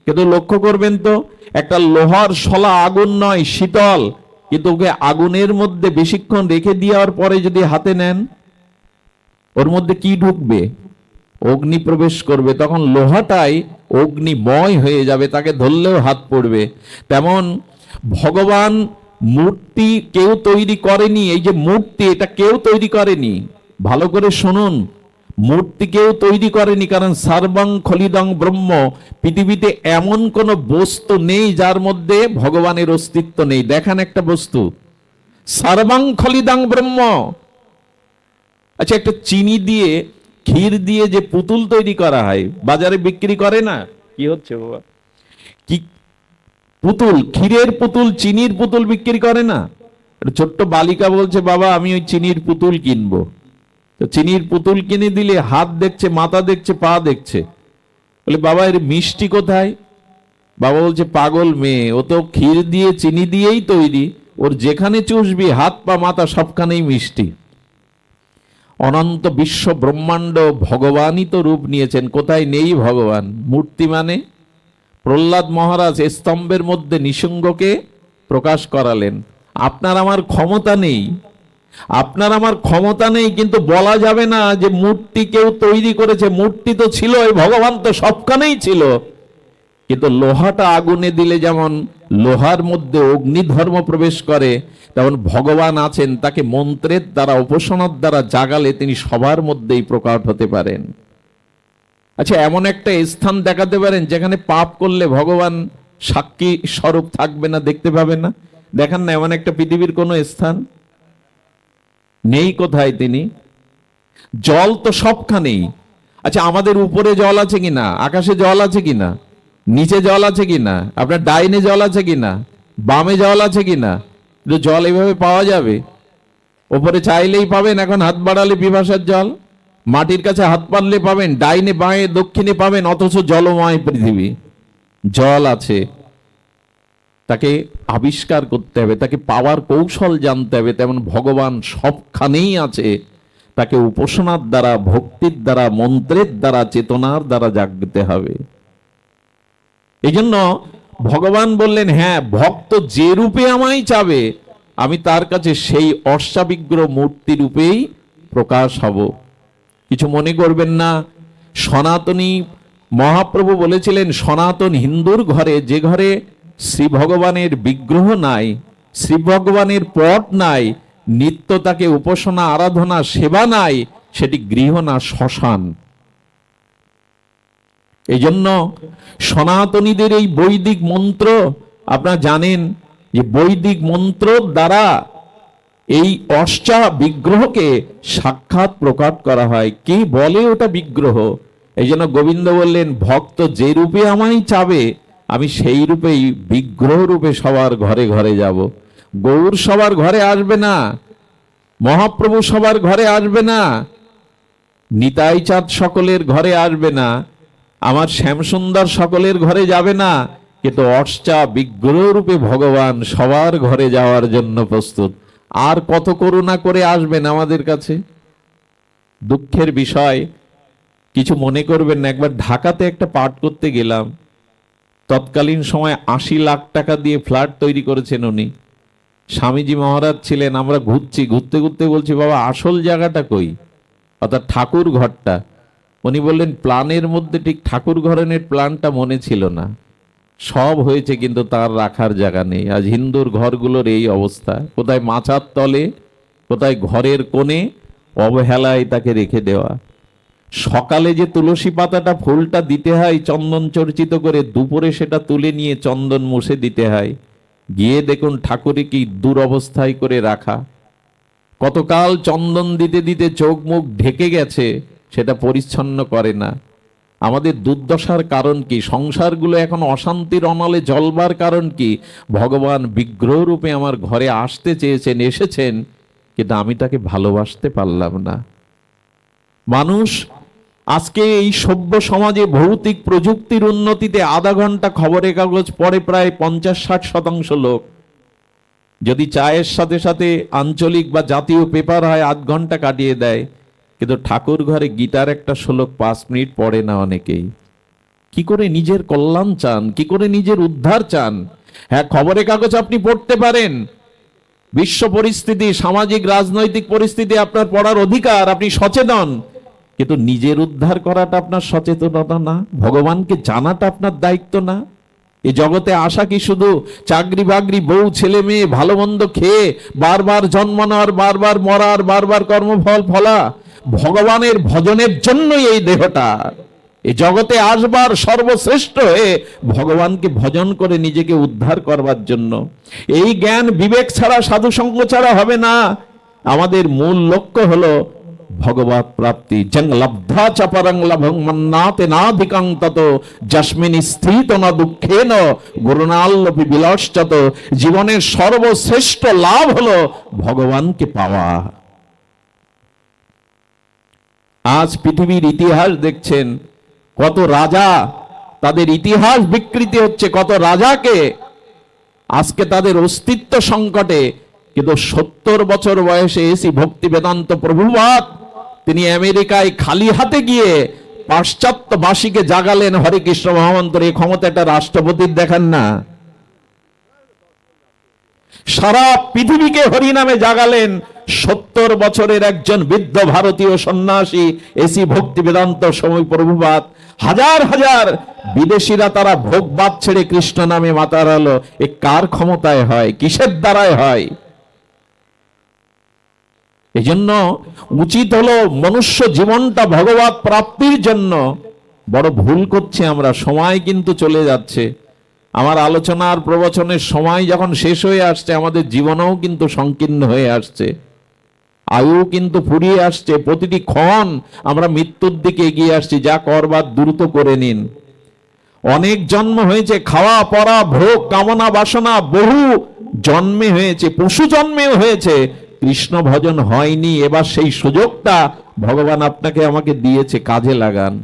কিন্তু লক্ষ্য করবেন তো, একটা লোহার শলা আগুন নয়, শীতল, কিন্তু ওকে আগুনের মধ্যে বেশিক্ষণ রেখে দেওয়ার পরে যদি হাতে নেন, ওর মধ্যে কি ঢুকবে? অগ্নি প্রবেশ করবে, তখন লোহাটাই অগ্নিময় হয়ে যাবে, তাকে ধরলেও হাত পড়বে। তেমন ভগবান মূর্তি কেউ তৈরি করেনি। এই যে মূর্তি, এটা কেউ তৈরি করেনি, ভালো করে শুনুন, মূর্তি কেউ তৈরি করেনি, কারণ সর্বং খলিদং ব্রহ্ম, পৃথিবীতে এমন কোন বস্তু নেই যার মধ্যে ভগবানের অস্তিত্ব নেই। দেখান একটা বস্তু, সর্বং খলিদং ব্রহ্ম। আচ্ছা, একটা চিনি দিয়ে, ক্ষীর দিয়ে যে পুতুল তৈরি করা হয়, বাজারে বিক্রি করে না, কি হচ্ছে বাবা, কি পুতুল, ক্ষীরের পুতুল, চিনির পুতুল বিক্রি করে না। ছোট্ট বালিকা বলছে, বাবা আমি ওই চিনির পুতুল কিনবো। তো চিনির পুতুল কিনে দিলে হাত দেখছে, মাথা দেখছে, পা দেখছে। বলে বাবা এর মিষ্টি কোথায়? বাবা বলছে পাগল মেয়ে, ও তো ক্ষীর দিয়ে চিনি দিয়েই তৈরি, ওর যেখানে চুষবি হাত পা মাথা সবখানেই মিষ্টি। অনন্ত বিশ্ব ব্রহ্মাণ্ড ভগবানই তো রূপ নিয়েছেন, কোথায় নেই ভগবান? মূর্তি মানে প্রহ্লাদ মহারাজ স্তম্ভের মধ্যে নিঃসঙ্গকে প্রকাশ করালেন। আপনার আমার ক্ষমতা নেই, আপনার আমার ক্ষমতা নেই, কিন্তু বলা যাবে না যে মূর্তি কেউ তৈরি করেছে। মূর্তি তো ছিল, এই ভগবান তো সবখানেই ছিল। কিন্তু লোহাটা আগুনে দিলে যেমন লোহার মধ্যে অগ্নিধর্ম প্রবেশ করে, তেমন ভগবান আছেন, তাকে মন্ত্রের দ্বারা উপাসনার দ্বারা জাগালে তিনি সবার মধ্যেই প্রকট হতে পারেন। আচ্ছা, এমন একটা স্থান দেখাতে পারেন যেখানে পাপ করলে ভগবান সাক্ষী স্বরূপ থাকবে না, দেখতে পাবে না? দেখান না এমন একটা পৃথিবীর কোনো স্থান নেই। কোথায় তিনি? জল তো সবখানেই। আচ্ছা, আমাদের উপরে জল আছে কিনা? আকাশে জল আছে কিনা? নিচে জল আছে কিনা? আপনার ডাইনে জল আছে কিনা? বামে জল আছে কিনা? জল এইভাবে পাওয়া যাবে? ওপরে চাইলেই পাবেন, এখন হাত বাড়ালে পিপাসার জল, মাটির কাছে হাত পারলে পাবেন, ডাইনে বাঁয়ে দক্ষিণে পাবেন, অথচ জলময় পৃথিবী। জল আছে, তাকে আবিষ্কার করতে হবে, তাকে পাওয়ার কৌশল জানতে হবে। তেমন ভগবান সবখানেই আছে, তাকে উপাসনার দ্বারা, ভক্তির দ্বারা, মন্ত্রের দ্বারা, চেতনার দ্বারা জাগতে হবে। এই জন্য ভগবান বললেন, হ্যাঁ, ভক্ত যে রূপে আমায় চাবে আমি তার কাছে সেই অশ্বাবিগ্রহ মূর্তি রূপেই প্রকাশ হব। কিছু মনে করবেন না। সনাতনী মহাপ্রভু বলেছিলেন, সনাতন হিন্দুর ঘরে, যে ঘরে শ্রী ভগবানের বিগ্রহ নাই, শ্রী ভগবানের পট নাই, নিত্য তাকে উপাসনা, আরাধনা, সেবা নাই, সেটি গৃহ না, শ্মশান। এই জন্য সনাতনীদের এই বৈদিক মন্ত্র, আপনারা জানেন যে বৈদিক মন্ত্র দ্বারা এই অষ্টা বিগ্রহকে সাক্ষাৎ প্রকট করা হয়। কি বলে ওটা বিগ্রহ? এই জন্য গোবিন্দ বললেন, ভক্ত যে রূপে আমায় চাবে আমি সেই রূপেই বিগ্রহ রূপে সবার ঘরে ঘরে যাব। গৌর সবার ঘরে আসবে না, মহাপ্রভু সবার ঘরে আসবে না, নিতাই চাঁদ সকলের ঘরে আসবে না, আমার শ্যামসুন্দর সকলের ঘরে যাবে না, কিন্তু অষ্টা বিগ্রহ রূপে ভগবান সবার ঘরে যাওয়ার জন্য প্রস্তুত। আর কত করুণা করে আসবেন আমাদের কাছে। দুঃখের বিষয়, কিছু মনে করবেন না, একবার ঢাকাতে একটা পাঠ করতে গেলাম। তৎকালীন সময় 80 লাখ টাকা দিয়ে ফ্ল্যাট তৈরি করেছেন উনি। স্বামীজি মহারাজ ছিলেন। আমরা ঘুরছি, ঘুরতে ঘুরতে বলছি, বাবা আসল জায়গাটা কই, অর্থাৎ ঠাকুর ঘরটা? উনি বললেন, প্ল্যানের মধ্যে ঠিক ঠাকুর ঘরের প্ল্যানটা মনে ছিল না, সব হয়েছে কিন্তু তার রাখার জায়গা নেই। আজ হিন্দুর ঘরগুলোর এই অবস্থা, কোথায় মাচার তলে, কোথায় ঘরের কোণে, অবহেলায় তাকে রেখে দেওয়া। সকালে যে তুলসী পাতাটা, ফুলটা দিতে হয় চন্দন চর্চিত করে, দুপুরে সেটা তুলে নিয়ে চন্দন মুছে দিতে হয়। গিয়ে দেখুন ঠাকুরে কি দুরবস্থায় করে রাখা। কতকাল চন্দন দিতে দিতে চোখ মুখ ঢেকে গেছে, সেটা পরিচ্ছন্ন করে না। আমাদের দুর্দশার কারণ কি? সংসারগুলো এখন অশান্তির অনলে জ্বলবার কারণ কি? ভগবান বিগ্রহ রূপে আমার ঘরে আসতে চেয়েছেন, এসেছেন, কিন্তু আমি তাকে ভালোবাসতে পারলাম না। মানুষ আজকে এই সভ্য সমাজে ভৌতিক প্রযুক্তির উন্নতিতে আধা ঘন্টা খবরের কাগজ পড়ে প্রায় 50-60% লোক। যদি চায়ের সাথে সাথে আঞ্চলিক বা জাতীয় পেপার হয়, আধ ঘন্টা কাটিয়ে দেয়। কিন্তু ঠাকুর ঘরে গীতার একটা শ্লোক 5 মিনিট পড়ে না অনেকেই। কি করে নিজের কল্যাণ চান? কি করে নিজের উদ্ধার চান? হ্যাঁ, খবরের কাগজ আপনি পড়তে পারেন, বিশ্ব পরিস্থিতি, সামাজিক রাজনৈতিক পরিস্থিতি আপনার পড়ার অধিকার, আপনি সচেতন, কিন্তু নিজের উদ্ধার করাটা আপনার সচেতনতা না? ভগবানকে জানাটা আপনার দায়িত্ব না? এই জগতে আসা কি শুধু চাকরি বাকরি, বউ ছেলে মেয়ে, ভালো মন্দ খেয়ে বারবার জন্মানোর, বারবার মরার, বারবার কর্মফল ফলা? ভগবানের ভজনের জন্যই এই দেহটা। এই জগতে আসবার সর্বশ্রেষ্ঠ হয়ে ভগবানকে ভজন করে নিজেকে উদ্ধার করবার জন্য। এই জ্ঞান বিবেক ছাড়া, সাধু সঙ্গ ছাড়া হবে না। আমাদের মূল লক্ষ্য হলো ভগবত প্রাপ্তি। জং লব্ধা চাপরং লভং মন্নাতে নাধিকং তত যস্মিন স্থিত না দুঃখেন গুরুণাল্লপি বিলাসচত। জীবনের সর্বশ্রেষ্ঠ লাভ হলো ভগবানকে পাওয়া। আজ পৃথিবীর ইতিহাস দেখছেন, কত রাজা, তাদের ইতিহাস বিকৃতি হচ্ছে, কত রাজাকে আজকে তাদের অস্তিত্ব সংকটে। কিন্তু 70 বছর বয়সে এসি ভক্তি বেদান্ত প্রভুপাদ তিনি আমেরিকায় খালি হাতে গিয়ে পাশ্চাত্যবাসীকে জাগালেন হরে কৃষ্ণ মহামন্ত্র। এই ক্ষমতা একটা রাষ্ট্রপতির দেখান না, সারা পৃথিবীকে হরিনামে জাগালেন 70 বছরের একজন বৃদ্ধ ভারতীয় সন্ন্যাসী এসি ভক্তি বেদান্ত সময় প্রভুপাদ। হাজার হাজার বিদেশিরা তারা ভোগবাদ ছেড়ে কৃষ্ণ নামে মাতারালো। এ কার ক্ষমতায় হয়, কিসের দ্বারায় হয়? এই জন্য উচিত হলো মনুষ্য জীবনটা ভগবত প্রাপ্তির জন্য। বড় ভুল করছি আমরা, সময় কিন্তু চলে যাচ্ছে। আমার আলোচনার প্রবচনের সময় যখন শেষ হয়ে আসছে, আমাদের জীবনও কিন্তু সংকীর্ণ হয়ে আসছে, আয়ু কিন্তু ফুরিয়ে আসছে। প্রতিটি ক্ষণ আমরা মৃত্যুর দিকে এগিয়ে আসছি। যা করবার দ্রুত করে নিন। অনেক জন্ম হয়েছে, খাওয়া পড়া ভোগ কামনা বাসনা বহু জন্মে হয়েছে, পশু জন্মেও হয়েছে, কৃষ্ণ ভজন হয়নি। এবার সেই সুযোগটা ভগবান আপনাকে আমাকে দিয়েছে, কাজে লাগান।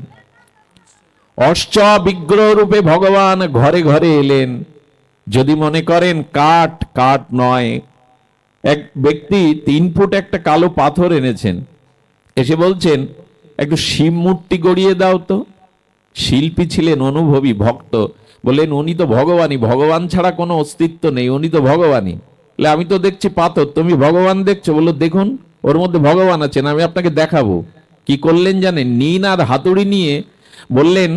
অশ্চ বিগ্রহ রূপে ভগবান ঘরে ঘরে এলেন। যদি মনে করেন কাঠ, কাঠ নয়। এক ব্যক্তি 3 ফুট একটা কালো পাথর এনেছেন, এসে বলছেন একটু শিব মূর্তি গড়িয়ে দাও তো। শিল্পী ছিলেন অনুভবী ভক্ত, বললেন উনি তো ভগবানই, ভগবান ছাড়া কোনো অস্তিত্ব নেই, উনি তো ভগবানই। আমি তো দেখছি পাথর, তুমি ভগবান দেখছো? বললো দেখুন ওর মধ্যে ভগবান আছেন, আমি আপনাকে দেখাবো। কি করলেন জানেন? নিন আর হাতুড়ি নিয়ে বললেন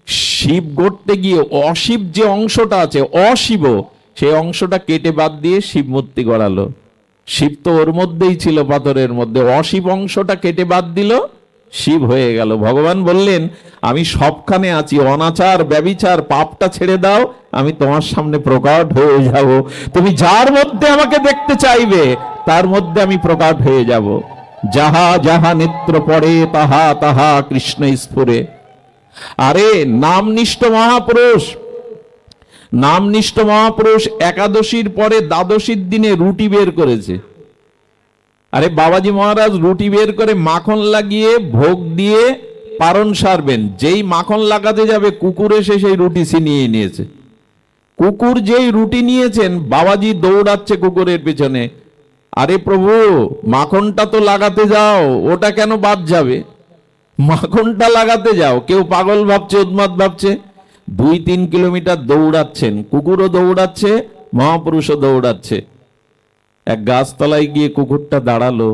শিব গড়তে গিয়ে অশিব যে অংশটা আছে, অশিব, সেই অংশটা কেটে বাদ দিয়ে শিব মূর্তি গড়ালো। শিব তো ওর মধ্যেই ছিল, পাথরের মধ্যে। অশিব অংশটা কেটে বাদ দিল, শিব হয়ে গেল। ভগবান বললেন আমি সবখানে আছি, অনাচার ব্যভিচার পাপটা ছেড়ে দাও, আমি তোমার সামনে প্রকট হয়ে যাব। তুমি যার মধ্যে আমাকে দেখতে চাইবে তার মধ্যে আমি প্রকট হয়ে যাব। যাহা যাহা নেত্র পড়ে তাহা তাহা কৃষ্ণ স্ফুরে। আরে নামনিষ্ঠ মহাপুরুষ, নামনিষ্ঠ মহাপুরুষ একাদশীর পরে দ্বাদশীর দিনে রুটি বের করেছে। আরে বাবাজি মহারাজ রুটি বের করে মাখন লাগিয়ে ভোগ দিয়ে পারণ সারবেন। যেই মাখন লাগাতে যাবে কুকুর এসে সেই রুটি ছিনিয়ে নিয়েছে। কুকুর যেই রুটি নিয়েছেন, বাবাজি দৌড়াচ্ছে কুকুরের পেছনে। আরে প্রভু মাখনটা তো লাগাতে যাও, ওটা কেন বাদ যাবে? মাখনটা লাগাতে যাও। কেউ পাগল ভাবছে, উন্মাদ ভাবছে। 2-3 কিলোমিটার দৌড়াচ্ছেন, কুকুরও দৌড়াচ্ছে, মহাপুরুষও দৌড়াচ্ছে। এক গাছতলায় গিয়ে কুকুরটা দাঁড়ালো,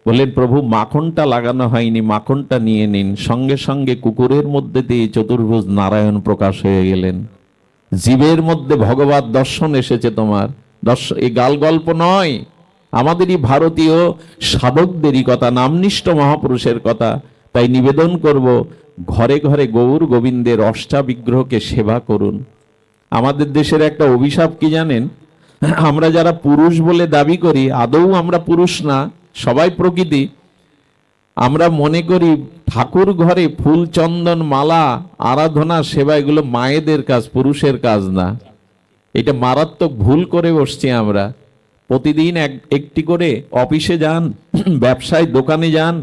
বললেন প্রভু মাখনটা লাগানো হয়নি, মাখনটা নিয়ে নিন। সঙ্গে সঙ্গে কুকুরের মধ্যে দিয়ে চতুর্ভুজ নারায়ণ প্রকাশ হয়ে গেলেন। জীবের মধ্যে ভগবত দর্শন এসেছে তোমার। দর্শন এই গাল গল্প নয়, আমাদেরই ভারতীয় সাধকদেরই কথা, নামনিষ্ঠ মহাপুরুষের কথা। তাই নিবেদন করব, ঘরে ঘরে গৌর গোবিন্দের অষ্টাবিগ্রহকে সেবা করুন। আমাদের দেশের একটা অভিশাপ কি জানেন? আমরা যারা পুরুষ বলে দাবি করি, আদৌ আমরা পুরুষ না, সবাই প্রকৃতি। আমরা মনে করি ঠাকুর ঘরে ফুল চন্দন মালা আরাধনা সেবা এগুলো মায়েদের কাজ, পুরুষের কাজ না। এটা মারাত্মক ভুল করে বসছি আমরা। প্রতিদিন একটি করে অফিসে যান, ব্যবসায় দোকানে যান,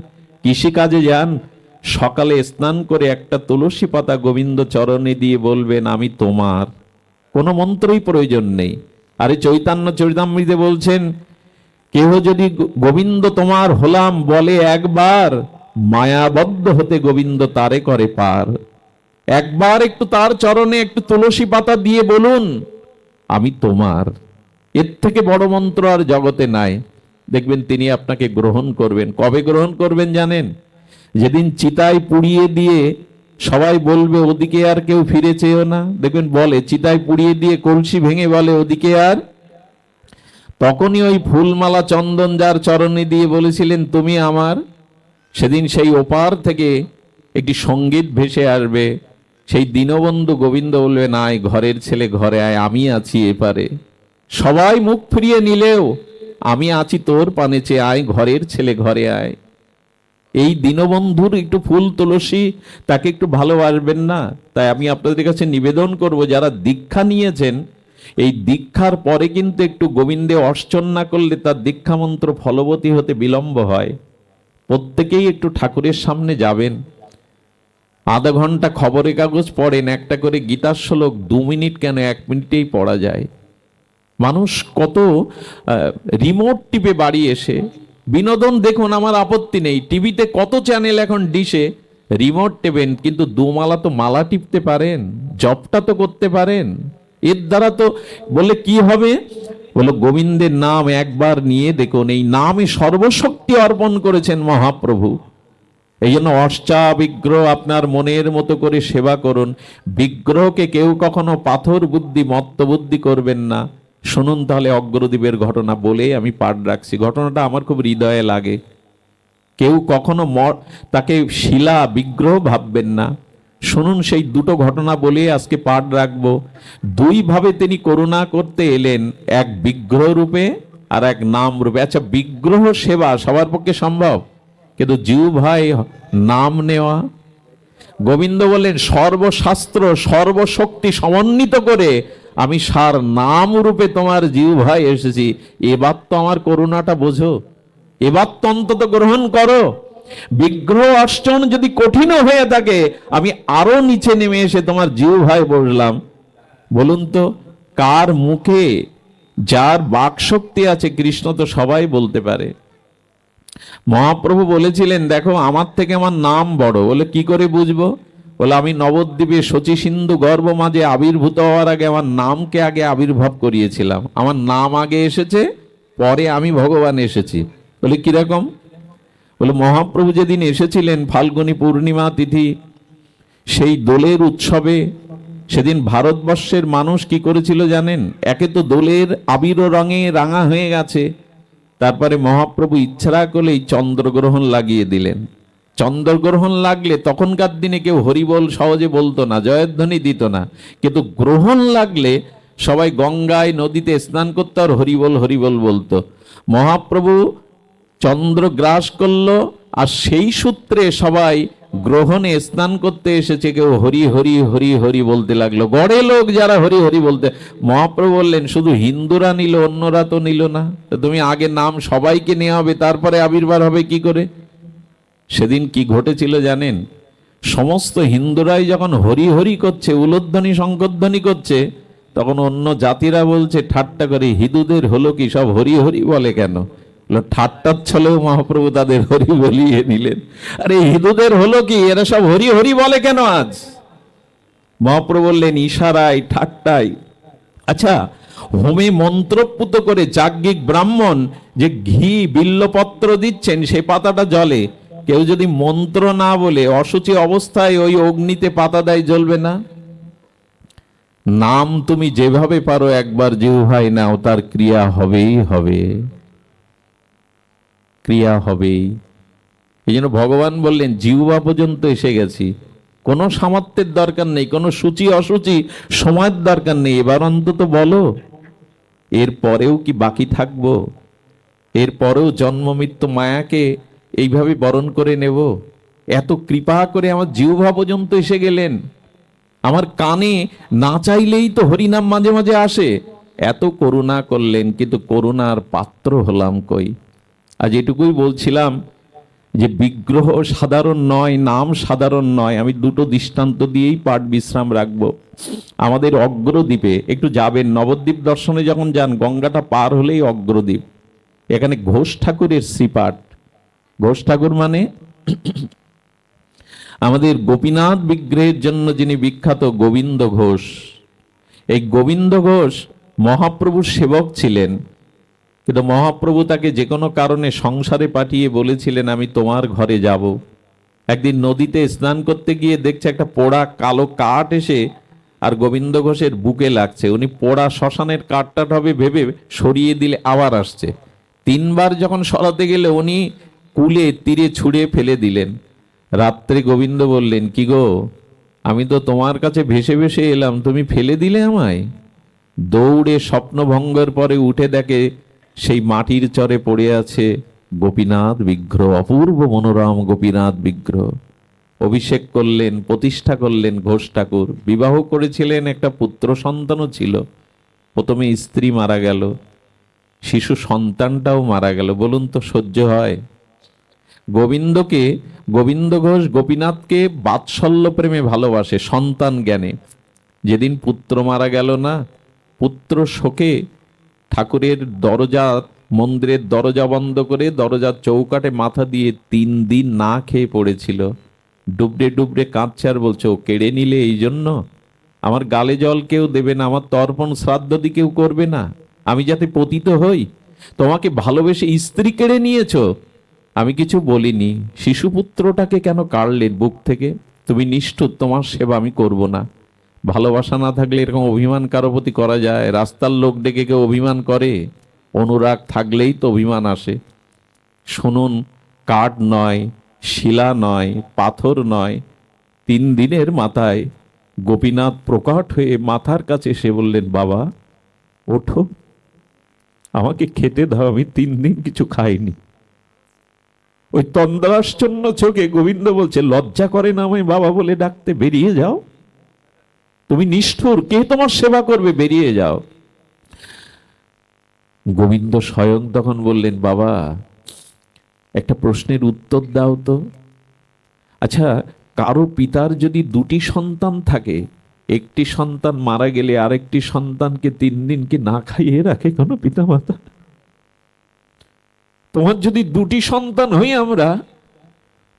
কৃষিকাজে যান, সকালে স্নান করে একটা তুলসী পাতা গোবিন্দ চরণে দিয়ে বলবেন আমি তোমার। কোনো মন্ত্রই প্রয়োজন নেই। আরে চৈতন্য চরিতামৃতে বলছেন কেহ যদি গোবিন্দ তোমার হলাম বলে একবার, মায়াবদ্ধ হতে গোবিন্দ তারে করে পার। একবার একটু তার চরণে একটু তুলসী পাতা দিয়ে বলুন আমি তোমার। এর থেকে বড় মন্ত্র আর জগতে নাই। দেখবেন তিনি আপনাকে গ্রহণ করবেন। কবে গ্রহণ করবেন জানেন? যেদিন চিতায় পুড়িয়ে দিয়ে সবাই বলবে ওদিকে আর কেউ ফিরে চেয়েও না। দেখবেন বলে চিতায় পুড়িয়ে দিয়ে কলসি ভেঙে বলে ওদিকে আর। তখনই ওই ফুলমালা চন্দন যার চরণে দিয়ে বলেছিলেন তুমি আমার, সেদিন সেই ওপার থেকে একটি সঙ্গীত ভেসে আসবে। সেই দীনবন্ধু গোবিন্দ বলবেন আয় ঘরের ছেলে ঘরে আয়, আমি আছি এপারে। সবাই মুখ ফিরিয়ে নিলেও আমি আছি তোর পানে চেয়ে, আয় ঘরের ছেলে ঘরে আয়। এই দীনবন্ধুর একটু ফুল তুলসী তাকে একটু ভালোবাসবেন না? তাই আমি আপনাদের কাছে নিবেদন করব, যারা দীক্ষা নিয়েছেন এই দীক্ষার পরে কিন্তু একটু গোবিন্দে অর্চন না করলে তার দীক্ষা মন্ত্র ফলবতী হতে বিলম্ব হয়। প্রত্যেকেই একটু ঠাকুরের সামনে যাবেন, আধা ঘন্টা খবরের কাগজ পড়েন, একটা করে গীতার শ্লোক 2 মিনিট কেন 1 মিনিটেই পড়া যায়। মানুষ কত রিমোট টিপে বাড়ি এসে বিনোদন দেখুন, আমার আপত্তি নেই, টিভিতে কত চ্যানেল এখন ডিশে, রিমোট টেবেন, কিন্তু দুমালা তো মালা টিপতে পারেন, জপটা তো করতে পারেন। এর দ্বারা তো বলে কি হবে, বলে গোবিন্দের নাম একবার নিয়ে দেখুন, এই নামে সর্বশক্তি অর্পণ করেছেন মহাপ্রভু। এই জন্য অর্চা বিগ্রহ আপনার মনের মতো করে সেবা করুন। বিগ্রহকে কেউ কখনো পাথর বুদ্ধি মত্ত বুদ্ধি করবেন না। শুনুন তাহলে অগ্রদীপের ঘটনা বলে আমি পাঠ রাখছি, ঘটনাটা আমার খুব হৃদয়ে লাগে। কেউ কখনো তাকে শিলা বিগ্রহ ভাববেন না। শুনুন সেই দুটো ঘটনা বলে আজকে পাঠ রাখবো। দুই ভাবে তিনি করুণা করতে এলেন, এক বিগ্রহ রূপে আর এক নাম রূপে। আচ্ছা, বিগ্রহ সেবা সবার পক্ষে সম্ভব, কিন্তু জিহ্বায় নাম নেওয়া। গোবিন্দ বলেন, সর্বশাস্ত্র সর্বশক্তি সমন্বিত করে আমি সার নাম রূপে তোমার জিহ্বায় এসেছি। এবার তো আমার করুণাটা বোঝো, এবার তো অন্তত গ্রহণ করো। বিগ্রহ অর্চন যদি কঠিন হয়ে থাকে, আমি আরো নিচে নেমে এসে তোমার জিহ্বায় বসলাম। বলুন তো, কার মুখে যার বাক শক্তি আছে, কৃষ্ণ তো সবাই বলতে পারে। মহাপ্রভু বলেছিলেন, দেখো আমার থেকে আমার নাম বড়। বলে কি করে বুঝবো? বলে আমি নবদ্বীপে শচী সিন্ধু গর্ভ মাঝে আবির্ভূত হওয়ার আগে আমার নামকে আগে আবির্ভাব করিয়েছিলাম। আমার নাম আগে এসেছে, পরে আমি ভগবান এসেছি। বলে কিরকম? বলে মহাপ্রভু যেদিন এসেছিলেন ফাল্গুনী পূর্ণিমা তিথি, সেই দোলের উৎসবে, সেদিন ভারতবর্ষের মানুষ কি করেছিল জানেন? একে তো দোলের আবির রঙে রাঙা হয়ে গেছে, তারপরে মহাপ্রভু ইচ্ছা করলেই চন্দ্রগ্রহণ লাগিয়ে দিলেন। চন্দ্রগ্রহণ লাগলে তখনকার দিনে কেউ হরিবল সহজে বলতো না, জয়ধ্বনি দিত না, কিন্তু গ্রহণ লাগলে সবাই গঙ্গায় নদীতে স্নান করতো আর হরিবল হরিবল বলতো। মহাপ্রভু চন্দ্র গ্রাস করলো, আর সেই সূত্রে সবাই গ্রহণে স্নান করতে এসেছে, কেউ হরি হরি হরি হরি বলতে লাগলো। গড়ে লোক যারা হরি হরি বলতে, মহাপ্রভু বললেন, শুধু হিন্দুরা নিল, অন্যরা তো নিল না। তুমি আগে নাম সবাইকে নেওয়া হবে, তারপরে আবির্ভাব হবে কি করে? সেদিন কি ঘটেছিল জানেন? সমস্ত হিন্দুরাই যখন হরি হরি করছে, উলোধ্বনি শঙ্করধ্বনি করছে, তখন অন্য জাতিরা বলছে ঠাট্টা করে, হিন্দুদের হলো কি, সব হরি হরি বলে কেন? ঠাট্টার ছলেও মহাপ্রভু তাদের হরি বলিয়ে নিলেন। আরে হিন্দুদের হলো কি, এরা সব হরি হরি বলে কেন আজ? মহাপ্রভু বললেন, ইশারায় ঠাট্টায়। আচ্ছা, হোমে মন্ত্রপুত করে যাজ্ঞিক ব্রাহ্মণ যে ঘি বিল্লপত্র দিচ্ছেন, সে পাতাটা জ্বলে। কেউ যদি মন্ত্র না বলে অসুচি অবস্থায় ওই অগ্নিতে পাতা দেয়, জ্বলবে না? নাম তুমি যেভাবে পারো একবার জিহ্বায় নাও, তার ক্রিয়া হবেই হবে, ক্রিয়া হবেই। এই জন্য ভগবান বললেন, জিহ্বা পর্যন্ত এসে গেছি, কোনো সামর্থ্যের দরকার নেই, কোনো সূচি অসুচি সময়ের দরকার নেই। এবার অন্তত বলো, এর পরেও কি বাকি থাকবো? এর পরেও জন্ম মৃত্যু মায়াকে এইভাবে বরণ করে নেব? এত কৃপা করে আমার জিহ্বা পর্যন্ত এসে গেলেন। আমার কানে না চাইলেই তো হরিনাম মাঝে মাঝে আসে। এত করুণা করলেন, কিন্তু করুণার পাত্র হলাম কই? আজ এটুকুই বলছিলাম যে বিগ্রহ সাধারণ নয়, নাম সাধারণ নয়। আমি দুটো দৃষ্টান্ত দিয়েই পাঠ বিশ্রাম রাখবো। আমাদের অগ্রদ্বীপে একটু যাবেন, নবদ্বীপ দর্শনে যখন যান, গঙ্গাটা পার হলেই অগ্রদ্বীপ। এখানে ঘোষ ঠাকুরের শ্রীপাঠ। ঘোষ ঠাকুর মানে আমাদের গোপীনাথ বিগ্রহের জন্য যিনি বিখ্যাত, গোবিন্দ ঘোষ। এই গোবিন্দ ঘোষ মহাপ্রভুর সেবক ছিলেন, কিন্তু মহাপ্রভু তাকে যে কোনো কারণে সংসারে পাঠিয়ে বলেছিলেন, আমি তোমার ঘরে যাব। একদিন নদীতে স্নান করতে গিয়ে দেখছে একটা পোড়া কালো কাঠ এসে আর গোবিন্দ ঘোষের বুকে লাগছে। উনি পোড়া শ্মশানের কাঠটা হবে ভেবে সরিয়ে দিলে আবার আসছে। 3 বার যখন সরাতে গেলে উনি কুলে তীরে ছুঁড়ে ফেলে দিলেন। রাত্রে গোবিন্দ বললেন, কি গো, আমি তো তোমার কাছে ভেসে ভেসে এলাম, তুমি ফেলে দিলে আমায়? দৌড়ে স্বপ্নভঙ্গের পরে উঠে দেখে সেই মাটির চরে পড়ে আছে গোপীনাথ বিগ্রহ, অপূর্ব মনোরম গোপীনাথ বিগ্রহ। অভিষেক করলেন, প্রতিষ্ঠা করলেন ঘোষ ঠাকুর। বিবাহ করেছিলেন, একটা পুত্র সন্তানও ছিল। প্রথমে স্ত্রী মারা গেল, শিশু সন্তানটাও মারা গেল। বলুন তো, সহ্য হয়? গোবিন্দকে, গোবিন্দ ঘোষ গোপীনাথকে বাৎসল্য প্রেমে ভালোবাসে, সন্তান জ্ঞানে। যেদিন পুত্র মারা গেল না, পুত্র শোকে ঠাকুরের দরজা, মন্দিরের দরজা বন্ধ করে দরজার চৌকাঠে মাথা দিয়ে 3 দিন না খেয়ে পড়েছিল। ডুবরে ডুবরে কাঁদছে আর বলছে, ও কেড়ে নিলে এই জন্য? আমার গালে জল কেউ দেবে না, আমার তর্পণ শ্রাদ্ধদি কেউ করবে না, আমি যাতে পতিত হই? তোমাকে ভালোবেসে স্ত্রী কেড়ে নিয়েছো, আমি কিছু বলিনি। শিশুপুত্রটাকে কেন কাড়লেন বুক থেকে? তুমি নিষ্ঠুর, তোমার সেবা আমি করব না। ভালোবাসা না থাকলে এরকম অভিমান কারো প্রতি করা যায়? রাস্তার লোক ডেকে কেউ অভিমান করে? অনুরাগ থাকলেই তো অভিমান আসে। শুনুন, কাঠ নয়, শিলা নয়, পাথর নয়, 3 দিনের মাথায় গোপীনাথ প্রকট হয়ে মাথার কাছে এসে বললেন, বাবা ওঠো, আমাকে খেতে দাও, আমি 3 দিন কিছু খাইনি। ওই তন্দ্রাশ্চন্য চোখে গোবিন্দ বলছে, লজ্জা করে না আমায় বাবা বলে ডাকতে? বেরিয়ে যাও, তুমি নিষ্ঠুর, কে তোমার সেবা করবে, বেরিয়ে যাও। গোবিন্দ স্বয়ং তখন বললেন, বাবা একটা প্রশ্নের উত্তর দাও তো। আচ্ছা, কারো পিতার যদি 2টি সন্তান থাকে, একটি সন্তান মারা গেলে আরেকটি সন্তানকে 3 দিন কি না খাইয়ে রাখে কোনো পিতা মাতা? তোমার যদি 2টি সন্তান হই আমরা,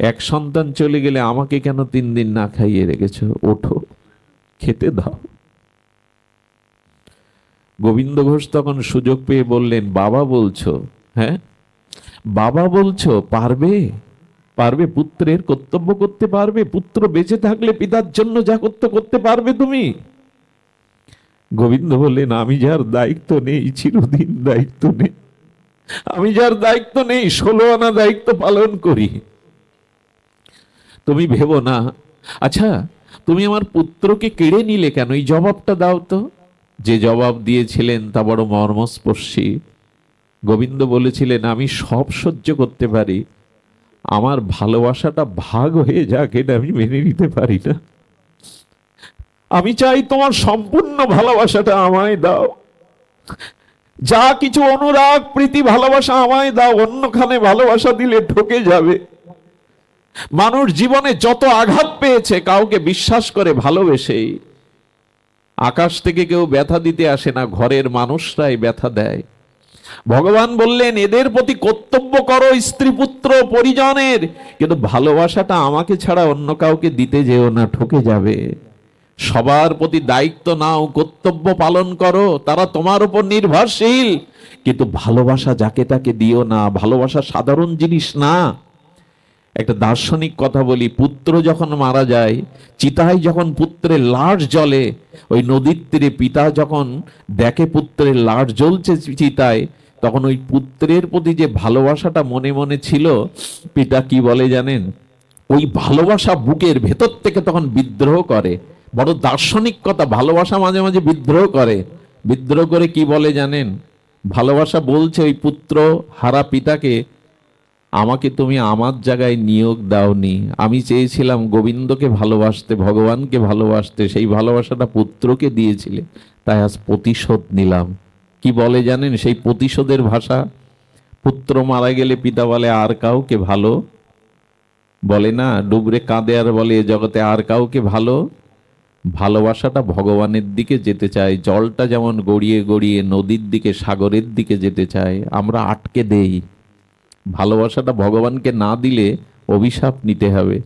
এক সন্তান চলে গেলে আমাকে কেন 3 দিন না খাইয়ে রেখেছো? ওঠো, খেতে দাও। গোবিন্দ ঘোষ তখন সুযোগ পেয়ে বললেন, বাবা বলছো? হ্যাঁ, বাবা বলছো, পারবে? পারবে পুত্রের কর্তব্য করতে পারবে? পুত্র বেঁচে থাকলে পিতার জন্য যা করতে করতে পারবে তুমি? গোবিন্দ বললেন, আমি যার দায়িত্ব নেই চিরদিন দায়িত্ব নেই, আমি যার দায়িত্ব নেই 16 আনা দায়িত্ব পালন করি। তুমি ভেবো না। আচ্ছা, তুমি আমার পুত্রকে কেড়ে নিলে কেন? এই জবাবটা দাও তো। যে জবাব দিয়েছিলেন তা বড় মর্মস্পর্শী। গোবিন্দ বলেছিলেন, আমি সব সহ্য করতে পারি, আমার ভালোবাসাটা ভাগ হয়ে যাক এটা আমি মেনে নিতে পারি না। আমি চাই তোমার সম্পূর্ণ ভালোবাসাটা আমায় দাও। যা কিছু অনুরাগ প্রীতি ভালোবাসা আমায় দাও, অন্যখানে ভালোবাসা দিলে ঠকে যাবে। মানুষ জীবনে যত আঘাত পেয়েছে কাউকে বিশ্বাস করে ভালোবেসেই। আকাশ থেকে কেউ ব্যথা দিতে আসে না, ঘরের মানুষরাই ব্যথা দেয়। ভগবান বললেন, এদের প্রতি কর্তব্য করো স্ত্রী পুত্র পরিজনের, কিন্তু ভালোবাসাটা আমাকে ছাড়া অন্য কাউকে দিতে যেও না, ঠকে যাবে। সবার প্রতি দায়িত্ব নাও, কর্তব্য পালন করো, তারা তোমার উপর নির্ভরশীল, কিন্তু ভালোবাসা যাকে তাকে দিও না। ভালোবাসা সাধারণ জিনিস না। একটা দার্শনিক কথা বলি, পুত্র যখন মারা যায়, চিতায় যখন পুত্রের লাশ জ্বলে, ওই নদীর তীরে পিতা যখন দেখে পুত্রের লাশ জ্বলছে চিতায়, তখন ওই পুত্রের প্রতি যে ভালোবাসাটা মনে মনে ছিল, পিতা কি বলে জানেন? ওই ভালোবাসা বুকের ভেতর থেকে তখন বিদ্রোহ করে। বড় দার্শনিক কথা, ভালোবাসা মাঝে মাঝে বিদ্রোহ করে। বিদ্রোহ করে কি বলে জানেন? ভালোবাসা বলছে ওই পুত্র হারা পিতাকে, আমাকে তুমি আমার জায়গায় নিয়োগ দাওনি, আমি চেয়েছিলাম গোবিন্দকে ভালোবাসতে, ভগবানকে ভালোবাসতে, সেই ভালোবাসাটা পুত্রকে দিয়েছিলে, তাই আজ প্রতিশোধ নিলাম। কি বলে জানেন সেই প্রতিশোধের ভাষা? পুত্র মারা গেলে পিতা বলে, আর কাউকে ভালো বলে না, ডুবরে কাঁদে আর বলে, এ জগতে আর কাউকে ভালো। ভালোবাসাটা ভগবানের দিকে যেতে চায়। জলটা যেমন গড়িয়ে গড়িয়ে নদীর দিকে, সাগরের দিকে যেতে চায়, আমরা আটকে দেই। ভালোবাসাটা ভগবানকে না দিলে অভিশাপ নিতে হবে।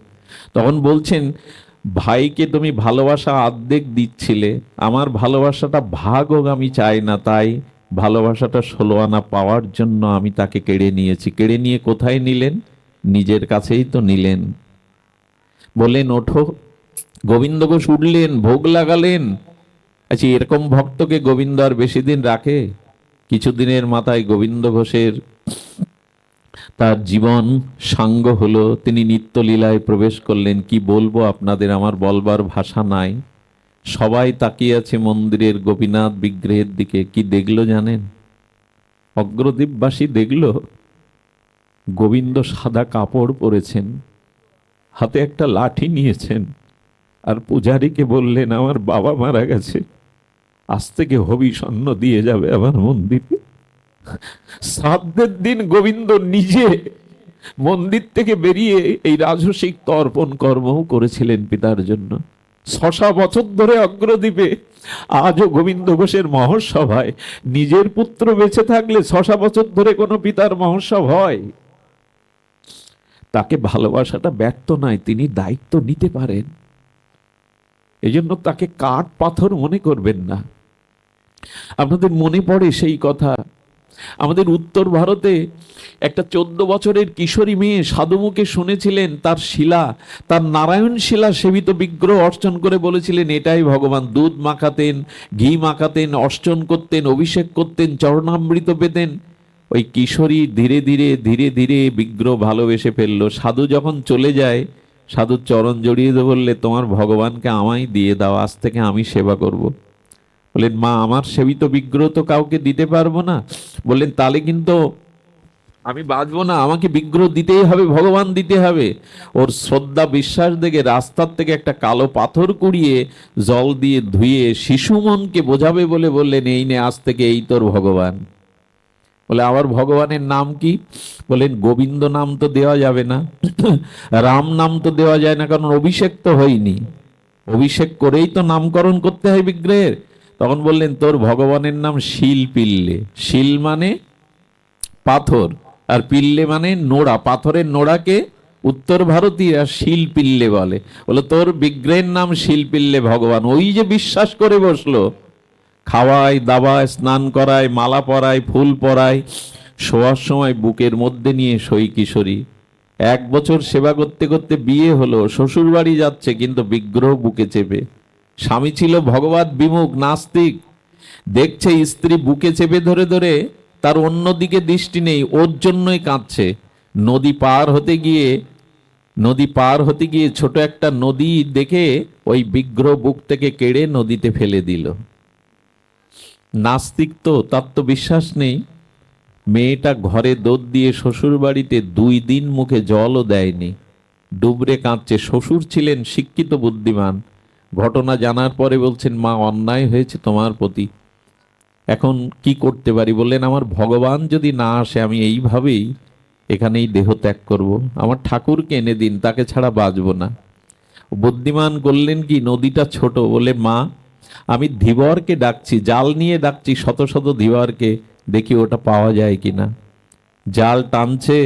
তখন বলছেন, ভাইকে তুমি ভালোবাসা অর্ধেক দিচ্ছিলে, আমার ভালোবাসাটা ভাগ হোক আমি চাই না, তাই ভালোবাসাটা 16 আনা পাওয়ার জন্য আমি তাকে কেড়ে নিয়েছি। কেড়ে নিয়ে কোথায় নিলেন? নিজের কাছেই তো নিলেন। বলেন, ওঠো। গোবিন্দ ঘোষ উঠলেন, ভোগ লাগালেন। আচ্ছা, এরকম ভক্তকে গোবিন্দ আর বেশি দিন রাখে? কিছুদিনের মাথায় গোবিন্দ ঘোষের তার জীবন সাঙ্গ হলো, তিনি নিত্যলীলায় প্রবেশ করলেন। কি বলবো আপনাদের, আমার বলবার ভাষা নাই। সবাই তাকিয়ে আছে মন্দিরের গোপীনাথ বিগ্রহের দিকে। কি দেখলো জানেন? অগ্রদ্বীপবাসী দেখলো গোবিন্দ সাদা কাপড় পরেছেন, হাতে একটা লাঠি নিয়েছেন, আর পূজারীকে বললেন, আমার বাবা মারা গেছে, আজ থেকে হবিষণ্য দিয়ে যাবে আমার মন্দিরে। শ্রাদ্ধের দিন গোবিন্দ নিজে মন্দির থেকে বেরিয়ে এই রাজসিক তর্পণ কর্মও করেছিলেন পিতার জন্য। ৬০০ বছর ধরে অগ্রদ্বীপে, আজও গোবিন্দ ঘোষের মহোৎসব নিজের পুত্র বেঁচে থাকলে ৬০০ বছর ধরে কোনো পিতার মহোৎসব হয়? তাকে ভালোবাসাটা ব্যর্থ নয়, তিনি দায়িত্ব নিতে পারেন। এই জন্য তাকে কাঠ পাথর মনে করবেন না। আপনাদের মনে পড়ে সেই কথা, আমাদের উত্তর ভারতে একটা 14 বছরের কিশোরী মেয়ে সাধুমুখে শুনেছিলেন তার শিলা, তার নারায়ণ শিলা সেবিত বিগ্রহ অর্চন করে বলেছিলেন এটাই ভগবান। দুধ মাখাতেন, ঘি মাখাতেন, অর্চন করতেন, অভিষেক করতেন, চরণামৃত পেতেন। ওই কিশোরী ধীরে ধীরে ধীরে ধীরে বিগ্রহ ভালোবেসে ফেললো। সাধু যখন চলে যায়, সাধুর চরণ জড়িয়ে দিয়ে বললে তোমার ভগবানকে আমায় দিয়ে দাও, আজ থেকে আমি সেবা করব। বললেন মা আমার সেবিত বিগ্রহ তো কাউকে দিতে পারবো না। বললেন তাহলে কিন্তু আমি বাঁচবো না, আমাকে বিগ্রহ দিতেই হবে, ভগবান দিতে হবে। ওর শ্রদ্ধা বিশ্বাস দেখে রাস্তার থেকে একটা কালো পাথর কুড়িয়ে জল দিয়ে ধুয়ে শিশু মনকে বোঝাবে বলে বললেন এই নে আজ থেকে এই তোর ভগবান। বলে আমার ভগবানের নাম কি? বলেন গোবিন্দ নাম তো দেওয়া যাবে না, রাম নাম তো দেওয়া যায় না, কারণ অভিষেক তো হয়নি। অভিষেক করেই তো নামকরণ করতে হয় বিগ্রহের। তখন বললেন তোর ভগবানের নাম শিল পিল্লে। শিল মানে পাথর, আর পিল্লে মানে নোড়া। পাথরের নোড়াকে উত্তর ভারতীয়রা শিল পিল্লে বলে। বলে তোর বিগ্রহের নাম শিল পিল্লে ভগবান। ওই যে বিশ্বাস করে বসলো, খাওয়ায় দাওয়ায়, স্নান করায়, মালা পরায়, ফুল পরায়, শোয়ার সময় বুকের মধ্যে নিয়ে সই কিশোরী। 1 বছর সেবা করতে করতে বিয়ে হলো, শ্বশুর বাড়ি যাচ্ছে কিন্তু বিগ্রহ বুকে চেপে। স্বামী ছিল ভগবত বিমুখ নাস্তিক, দেখছে স্ত্রী বুকে চেপে ধরে ধরে, তার অন্যদিকে দৃষ্টি নেই, ওর জন্যই কাঁদছে। নদী পার হতে গিয়ে ছোট একটা নদী দেখে ওই বিগ্রহ বুক থেকে কেড়ে নদীতে ফেলে দিল। নাস্তিক তো, তার তো বিশ্বাস নেই। মেয়েটা ঘরে দৌড় দিয়ে শ্বশুর বাড়িতে 2 দিন মুখে জলও দেয়নি, ডুবরে কাঁদছে। শ্বশুর ছিলেন শিক্ষিত বুদ্ধিমান। ঘটনা জানার পরে বলছেন মা অন্যায় হয়েছে তোমার প্রতি, এখন কি করতে পারি? বললেন আমার ভগবান যদি না আসে আমি এইভাবেই এখানেই দেহ ত্যাগ করব, আমার ঠাকুরকে এনে দিন, তাকে ছাড়া বাঁচব না। বুদ্ধিমান করলেন কি, নদীটা ছোট বলে মা আমি ধীবরকে ডাকছি, জাল নিয়ে ডাকছি শত শত ধীবরকে, দেখি ওটা পাওয়া যায় কিনা। জাল টানছে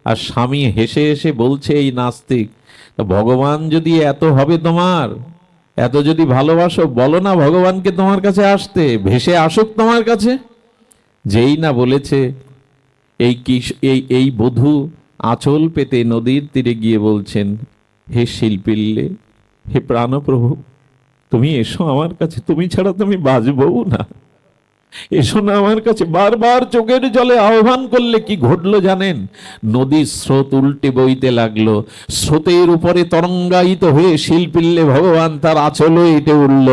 আর স্বামী হেসে হেসে বলছে এই নাস্তিক, ভগবান যদি এত হবে তোমার, এত যদি ভালোবাসো, বলো না ভগবানকে তোমার কাছে আসতে, ভেসে আসুক তোমার কাছে। যেই না বলেছে, এই বধূ আঁচল পেতে নদীর তীরে গিয়ে বলছেন হে শিল্পিল্লে, হে প্রাণপ্রভু, তুমি এসো আমার কাছে, তুমি ছাড়া তুমি বাঁচবও না, এসো না আমার কাছে। বারবার চোখের জলে আহ্বান করলে কি ঘটলো জানেন? নদীর স্রোত উল্টে বইতে লাগলো, স্রোতের উপরে তরঙ্গায়িত হয়ে শিল্পিল্লে ভগবান তার আঁচলে এঁটে উঠল।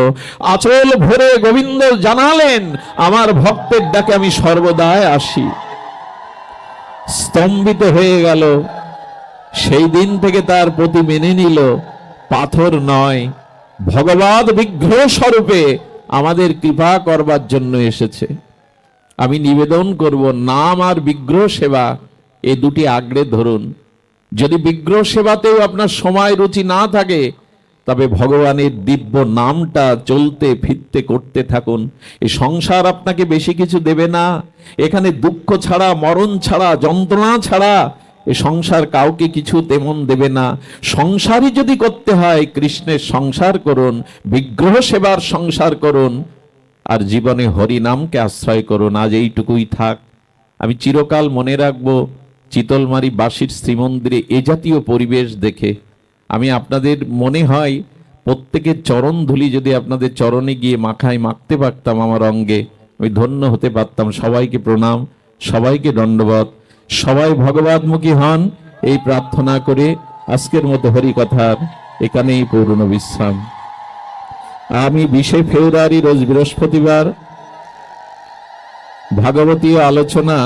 আঁচল ভরে গোবিন্দ জানালেন আমার ভক্তের ডাকে আমি সর্বদাই আসি। স্তম্ভিত হয়ে গেল। সেই দিন থেকে তার প্রতি মেনে নিল, পাথর নয় ভগবৎ বিগ্রহ স্বরূপে আমাদের কৃপা করবার জন্য এসেছে। আমি নিবেদন করব নাম আর বিগ্রহ সেবা, এই দুটি আগড়ে ধরুন। যদি বিগ্রহ সেবাতেও আপনার সময় রুচি না থাকে, তবে ভগবানের দিব্য নামটা চলতে ফিরতে করতে থাকুন। এই সংসার আপনাকে বেশি কিছু দেবে না। এখানে দুঃখ ছাড়া, মরণ ছাড়া, যন্ত্রণা ছাড়া এ সংসার কাউকে কিছু তেমন দেবে না। সংসারই যদি করতে হয়, কৃষ্ণের সংসার করুন, বিগ্রহ সেবার সংসার করুন, আর জীবনে হরি নামকে আশ্রয় করুন। আজ এইটুকুই থাক। আমি চিরকাল মনে রাখবো চিতলমারি বাসির শ্রীমন্দিরে এ জাতীয় পরিবেশ দেখে। আমি আপনাদের মনে হয় প্রত্যেকের চরণ ধুলি যদি আপনাদের চরণে গিয়ে মাখতে পারতাম আমার অঙ্গে, আমি ধন্য হতে পারতাম। সবাইকে প্রণাম, সবাইকে দণ্ডবত, সবাই ভগবতমুখী হন, এই প্রার্থনা করে আজকের মতো হরি কথার এখানেই পূর্ণ বিশ্রাম। আমি 20 ফেব্রুয়ারি রোজ বৃহস্পতিবার ভাগবতীয় আলোচনা